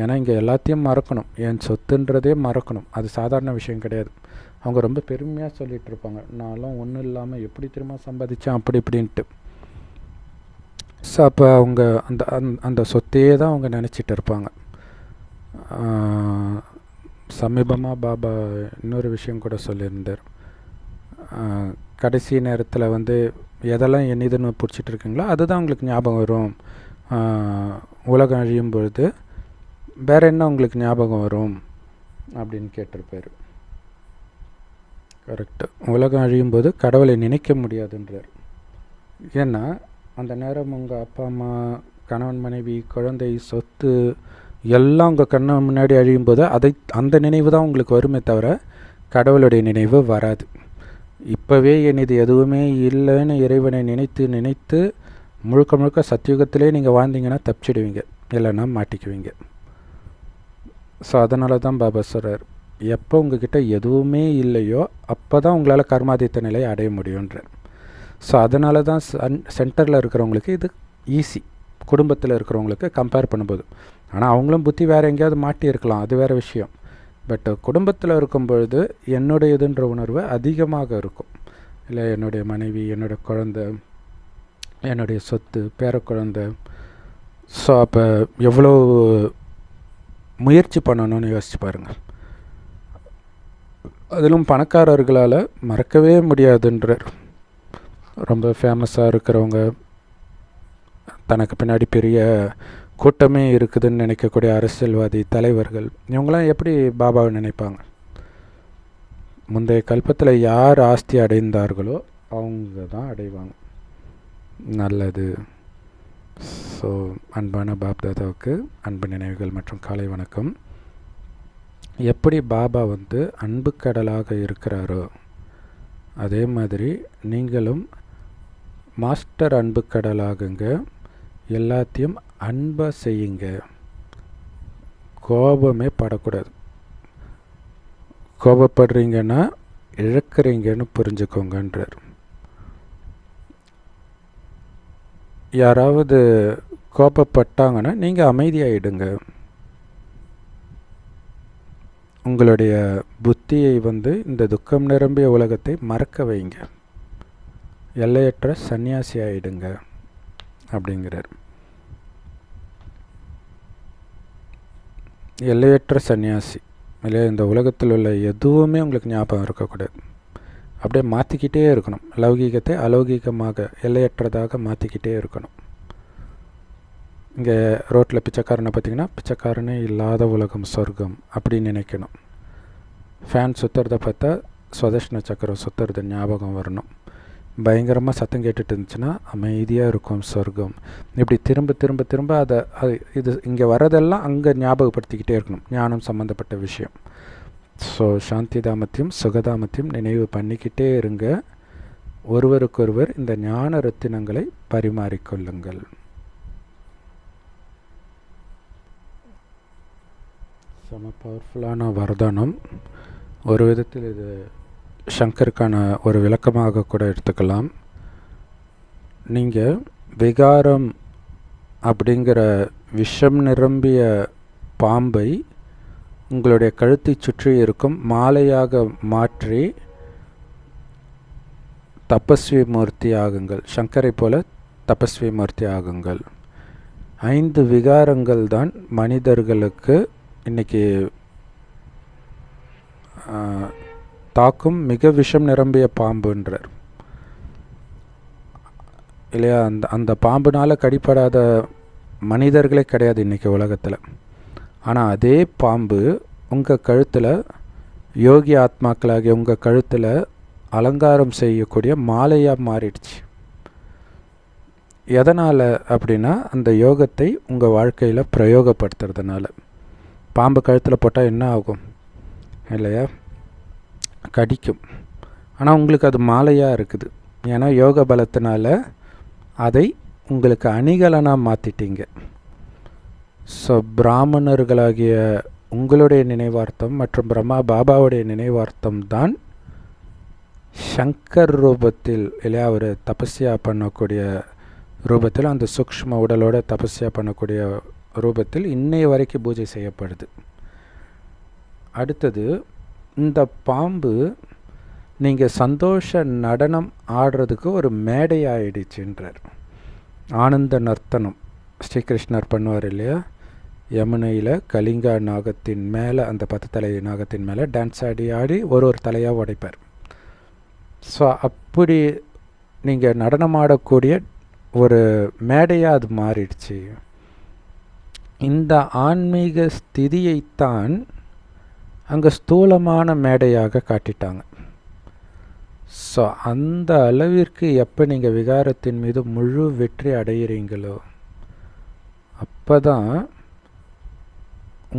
ஏன்னா இங்கே எல்லாத்தையும் மறக்கணும், என் சொத்துன்றதே மறக்கணும். அது சாதாரண விஷயம் கிடையாது. அவங்க ரொம்ப பெருமையாக சொல்லிகிட்டு இருப்பாங்க, நான்லாம் ஒன்றும் இல்லாமல் எப்படி திரும்ப சம்பாதிச்சேன் அப்படி இப்படின்ட்டு. ஸோ அப்போ அவங்க அந்த அந்த சொத்தையே தான் அவங்க நினச்சிட்டு இருப்பாங்க. சமீபமாக பாபா இன்னொரு விஷயம் கூட சொல்லியிருந்தார். கடைசி நேரத்தில் வந்து எதெல்லாம் என்னதுன்னு பிடிச்சிட்டு இருக்கீங்களோ அதுதான் உங்களுக்கு ஞாபகம் வரும். உலகம் அழியும் பொழுது வேறு என்ன உங்களுக்கு ஞாபகம் வரும் அப்படின்னு கேட்டிருப்பார். கரெக்டு. உலகம் அழியும் போது கடவுளை நினைக்க முடியாதுன்றார். ஏன்னா அந்த நேரம் உங்கள் அப்பா அம்மா, கணவன் மனைவி, குழந்தை, சொத்து எல்லாம் உங்கள் கண்ணு முன்னாடி அழியும் போது அந்த நினைவு தான் உங்களுக்கு வருமே தவிர கடவுளுடைய நினைவு வராது. இப்போவே என்னது எதுவுமே இல்லைன்னு இறைவனை நினைத்து நினைத்து முழுக்க முழுக்க சத்தியுகத்திலே நீங்கள் வாழ்ந்தீங்கன்னா தப்பிச்சிடுவீங்க, இல்லைன்னா மாட்டிக்குவீங்க. ஸோ அதனால தான் பாபா சொல்கிறார், எப்போ உங்ககிட்ட எதுவுமே இல்லையோ அப்போ தான் உங்களால் கர்மாதித்த நிலையை அடைய முடியுன்றார். ஸோ அதனால தான் சென்டரில் இருக்கிறவங்களுக்கு இது ஈஸி, குடும்பத்தில் இருக்கிறவங்களுக்கு கம்பேர் பண்ணும்போது. ஆனால் அவங்களும் புத்தி வேறு எங்கேயாவது மாட்டி இருக்கலாம், அது வேறு விஷயம். பட் குடும்பத்தில் இருக்கும் பொழுது என்னுடைய இதுன்ற உணர்வு அதிகமாக இருக்கும். இல்லை என்னுடைய மனைவி, என்னுடைய குழந்தை, என்னுடைய சொத்து, பேரக்குழந்தை. ஸோ அப்போ எவ்வளோ முயற்சி பண்ணணும்னு யோசிச்சு பாருங்கள். அதிலும் பணக்காரர்களால் மறக்கவே முடியாதுன்றார். ரொம்ப ஃபேமஸாக இருக்கிறவங்க, தனக்கு பின்னாடி பெரிய கூட்டமே இருக்குதுன்னு நினைக்கக்கூடிய அரசியல்வாதி தலைவர்கள், இவங்களாம் எப்படி பாபாவை நினைப்பாங்க? முந்தைய கல்பத்தில் யார் ஆஸ்தி அடைந்தார்களோ அவங்க தான் அடைவாங்க. நல்லது. ஸோ அன்பான பாப்தாதாவுக்கு அன்பு நினைவுகள் மற்றும் காலை வணக்கம். எப்படி பாபா வந்து அன்பு கடலாக இருக்கிறாரோ அதே மாதிரி நீங்களும் மாஸ்டர் அன்பு கடலாகுங்க. எல்லாத்தையும் அன்பாக செய்யுங்க, கோபமே படக்கூடாது. கோபப்படுறீங்கன்னா இழக்கிறீங்கன்னு புரிஞ்சுக்கோங்கன்றார். யாராவது கோபப்பட்டாங்கன்னா நீங்கள் அமைதியாகிடுங்க. உங்களுடைய புத்தியை வந்து இந்த துக்கம் நிரம்பிய உலகத்தை மறக்க வைங்க. எல்லையற்ற சன்னியாசி ஆகிடுங்க அப்படிங்கிறார். எல்லையற்ற சன்னியாசி இல்லையா? இந்த உலகத்தில் உள்ள எதுவுமே உங்களுக்கு ஞாபகம் இருக்கக்கூடாது. அப்படியே மாற்றிக்கிட்டே இருக்கணும். லௌகீகத்தை அலௌகீகமாக எல்லையற்றதாக மாற்றிக்கிட்டே இருக்கணும். இங்கே ரோட்டில் பிச்சைக்காரனை பார்த்திங்கன்னா பிச்சைக்காரனே இல்லாத உலகம் சொர்க்கம் அப்படின்னு நினைக்கணும். ஃபேன் சுற்றுறத பார்த்தா சுதர்ஷன சக்கரம் சுற்றுறது ஞாபகம் வரணும். பயங்கரமாக சத்தம் கேட்டுட்டு இருந்துச்சுன்னா அமைதியாக இருக்கும் சொர்க்கம். இப்படி திரும்ப திரும்ப திரும்ப அதை இது இங்கே வரதெல்லாம் அங்கே ஞாபகப்படுத்திக்கிட்டே இருக்கணும், ஞானம் சம்மந்தப்பட்ட விஷயம். ஸோ சாந்திதாமத்தையும் சுகதாமத்தையும் நினைவு பண்ணிக்கிட்டே இருங்க. ஒருவருக்கொருவர் இந்த ஞான ரத்தினங்களை பரிமாறிக்கொள்ளுங்கள். செம பவர்ஃபுல்லான வரதானம். ஒரு விதத்தில் இது சங்கருக்கான ஒரு விளக்கமாக கூட எடுத்துக்கலாம். நீங்கள் விகாரம் அப்படிங்கிற விஷம் நிரம்பிய பாம்பை உங்களுடைய கழுத்தை சுற்றி இருக்கும் மாலையாக மாற்றி தபஸ்வி மூர்த்தி ஆகுங்கள். சங்கரை போல தபஸ்வி மூர்த்தி ஆகுங்கள். 5 விகாரங்கள் தான் மனிதர்களுக்கு இன்றைக்கி தாக்கும் மிக விஷம் நிரம்பிய பாம்புன்றார் இல்லையா? அந்த பாம்புனால் கடிப்படாத மனிதர்களே கிடையாது இன்றைக்கி உலகத்தில். ஆனால் அதே பாம்பு உங்கள் கழுத்தில், யோகி ஆத்மாக்களாகிய உங்கள் கழுத்தில் அலங்காரம் செய்யக்கூடிய மாலையாக மாறிடுச்சு. எதனால் அப்படின்னா அந்த யோகத்தை உங்கள் வாழ்க்கையில் பிரயோகப்படுத்துறதுனால. பாம்பு கழுத்தில் போட்டால் என்ன ஆகும் இல்லையா? கடிக்கும். ஆனால் உங்களுக்கு அது மாலையாக இருக்குது. ஏன்னா யோக பலத்தினால அதை உங்களுக்கு அணிகலனாக மாற்றிட்டீங்க. ஸோ பிராமணர்களாகிய உங்களுடைய நினைவார்த்தம் மற்றும் பிரம்மா பாபாவுடைய நினைவார்த்தம் தான் சங்கர் ரூபத்தில் இல்லையா, அவர் தபஸ்யா பண்ணக்கூடிய ரூபத்தில், அந்த சூக்ஷ்ம உடலோட தபஸ்யா பண்ணக்கூடிய ரூபத்தில் இன்னைய வரைக்கும் பூஜை செய்யப்படுது. அடுத்தது, இந்த பாம்பு நீங்கள் சந்தோஷ நடனம் ஆடுறதுக்கு ஒரு மேடை ஆயிடுச்சுன்றார். ஆனந்த நர்த்தனம் ஸ்ரீகிருஷ்ணர் பண்ணுவார் இல்லையா, யமுனையில் கலிங்கா நாகத்தின் மேலே, அந்த 10 தலை நாகத்தின் மேலே டான்ஸ் ஆடி ஆடி ஒரு தலையாக உடைப்பார். ஸோ அப்படி நீங்கள் நடனம் ஆடக்கூடிய ஒரு மேடையாக அது மாறிடுச்சு. இந்த ஆன்மீக ஸ்திதியைத்தான் அங்கே ஸ்தூலமான மேடையாக காட்டிட்டாங்க. ஸோ அந்த அளவிற்கு எப்போ நீங்கள் விகாரத்தின் மீது முழு வெற்றி அடைகிறீங்களோ அப்போ தான்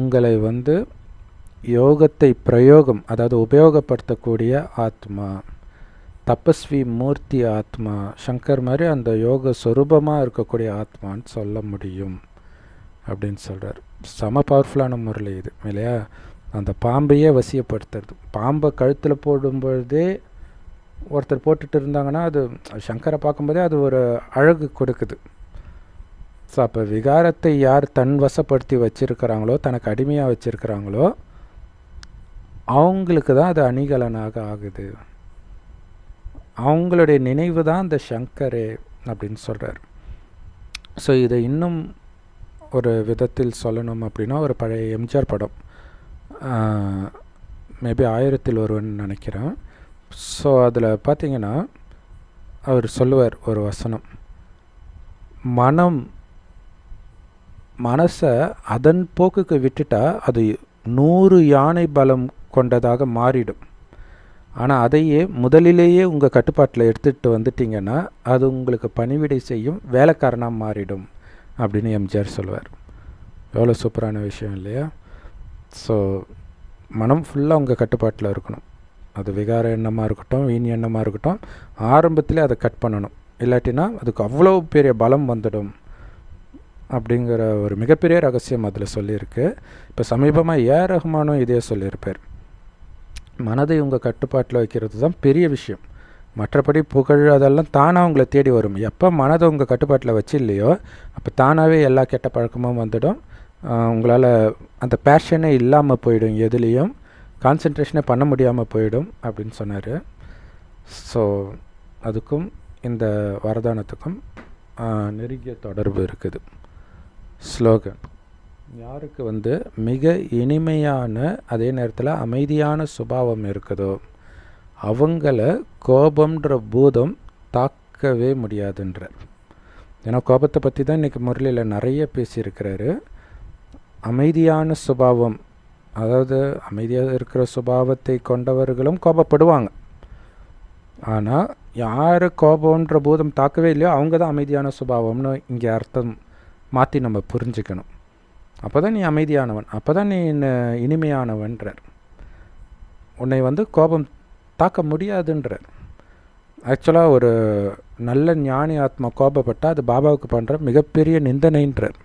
உங்களை யோகத்தை பிரயோகம், அதாவது உபயோகப்படுத்தக்கூடிய ஆத்மா, தபஸ்வி மூர்த்தி ஆத்மா, சங்கர் மாதிரி அந்த யோக சொரூபமாக இருக்கக்கூடிய ஆத்மான்னு சொல்ல முடியும் அப்படின்னு சொல்கிறார். செம பவர்ஃபுல்லான முறையில் இது இல்லையா. அந்த பாம்பையே வசியப்படுத்துறது. பாம்பை கழுத்தில் போடும்பொழுதே ஒருத்தர் போட்டுட்டு இருந்தாங்கன்னா அது சங்கரை பார்க்கும்போதே அது ஒரு அழகு கொடுக்குது. ஸோ அப்போ விகாரத்தை யார் தன் வசப்படுத்தி வச்சுருக்கிறாங்களோ, தனக்கு அடிமையாக வச்சுருக்கிறாங்களோ, அவங்களுக்கு தான் அது அணிகலனாக ஆகுது. அவங்களுடைய நினைவு தான் அந்த சங்கரே அப்படின்னு சொல்கிறார். ஸோ இதை இன்னும் ஒரு விதத்தில் சொல்லணும் அப்படின்னா, ஒரு பழைய எம்ஜிஆர் படம், மேபி 1000ல் ஒருவன் நினைக்கிறேன். ஸோ அதில் பார்த்திங்கன்னா அவர் சொல்லுவார் ஒரு வசனம், மனசை அதன் போக்குக்கு விட்டுட்டா அது 100 யானை பலம் கொண்டதாக மாறிடும். ஆனால் அதையே முதலிலேயே உங்கள் கட்டுப்பாட்டில் எடுத்துகிட்டு வந்துட்டிங்கன்னா அது உங்களுக்கு பணிவிடை செய்யும் வேலைக்காரனாக மாறிடும் அப்படின்னு எம்ஜிஆர் சொல்லுவார். எவ்வளோ சூப்பரான விஷயம் இல்லையா. ஸோ மனம் ஃபுல்லாக உங்கள் கட்டுப்பாட்டில் இருக்கணும். அது விகார எண்ணமாக இருக்கட்டும், வீண் எண்ணமாக இருக்கட்டும், ஆரம்பத்திலே அதை கட் பண்ணணும். இல்லாட்டினா அதுக்கு அவ்வளோ பெரிய பலம் வந்துடும் அப்படிங்கிற ஒரு மிகப்பெரிய ரகசியம் அதில் சொல்லியிருக்கு. இப்போ சமீபமாக ரஹ்மானும் இதே சொல்லியிருப்பார். மனதை உங்கள் கட்டுப்பாட்டில் வைக்கிறது தான் பெரிய விஷயம். மற்றபடி புகழ் அதெல்லாம் தானாக உங்களை தேடி வரும். எப்போ மனதை உங்கள் கட்டுப்பாட்டில் வச்சு இல்லையோ அப்போ தானாகவே எல்லா கெட்ட பழக்கமும் வந்துடும். உங்களால் அந்த பேஷனே இல்லாமல் போயிடும், எதுலேயும் கான்சன்ட்ரேஷனே பண்ண முடியாமல் போயிடும் அப்படின்னு சொன்னார். ஸோ அதுக்கும் இந்த வரதானத்துக்கும் நெருங்கிய தொடர்பு இருக்குது. ஸ்லோகன், யாருக்கு மிக இனிமையான அதே நேரத்தில் அமைதியான சுபாவம் இருக்குதோ அவங்கள கோபம்ன்ற பூதம் தாக்கவே முடியாதுன்றார். ஏன்னா கோபத்தை பற்றி தான் இன்றைக்கி முரளியில் நிறைய பேசியிருக்கிறாரு. அமைதியான சுபாவம், அதாவது அமைதியாக இருக்கிற சுபாவத்தை கொண்டவர்களும் கோபப்படுவாங்க. ஆனால் யார் கோபம்ன்ற பூதம் தாக்கவே இல்லையோ அவங்க தான் அமைதியான சுபாவம்னு இங்கே அர்த்தம் மாற்றி நம்ம புரிஞ்சுக்கணும். அப்போ தான் நீ அமைதியானவன், அப்போ தான் நீ இனிமையானவன்றார். உன்னை கோபம் தாக்க முடியாதுன்றார். ஆக்சுவலாக ஒரு நல்ல ஞானி ஆத்மா கோபப்பட்டால் அது பாபாவுக்கு பண்ணுற மிகப்பெரிய நிந்தனைன்றார்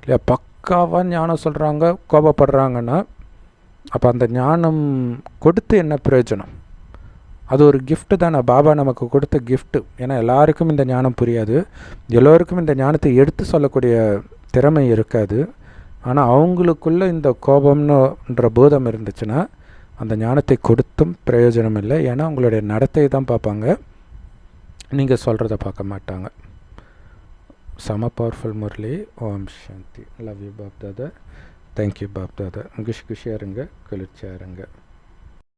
இல்லையா. பக்காவாக ஞானம் சொல்கிறாங்க, கோபப்படுறாங்கன்னா அப்போ அந்த ஞானம் கொடுத்து என்ன பிரயோஜனம்? அது ஒரு கிஃப்ட்டு தானே, பாபா நமக்கு கொடுத்த கிஃப்ட்டு. ஏன்னா எல்லாருக்கும் இந்த ஞானம் புரியாது, எல்லோருக்கும் இந்த ஞானத்தை எடுத்து சொல்லக்கூடிய திறமை இருக்காது. ஆனால் அவங்களுக்குள்ளே இந்த கோபம்ன்ற போதம் இருந்துச்சுன்னா அந்த ஞானத்தை கொடுத்தும் பிரயோஜனம் இல்லை. ஏன்னா உங்களுடைய நடத்தை தான் பார்ப்பாங்க, நீங்கள் சொல்கிறத பார்க்க மாட்டாங்க. செம பவர்ஃபுல் முரளி. ஓம் சாந்தி. Love you Bap Dada. Thank you Bap Dada. குஷியாக இருங்க, குளிர்ச்சியாக இருங்க.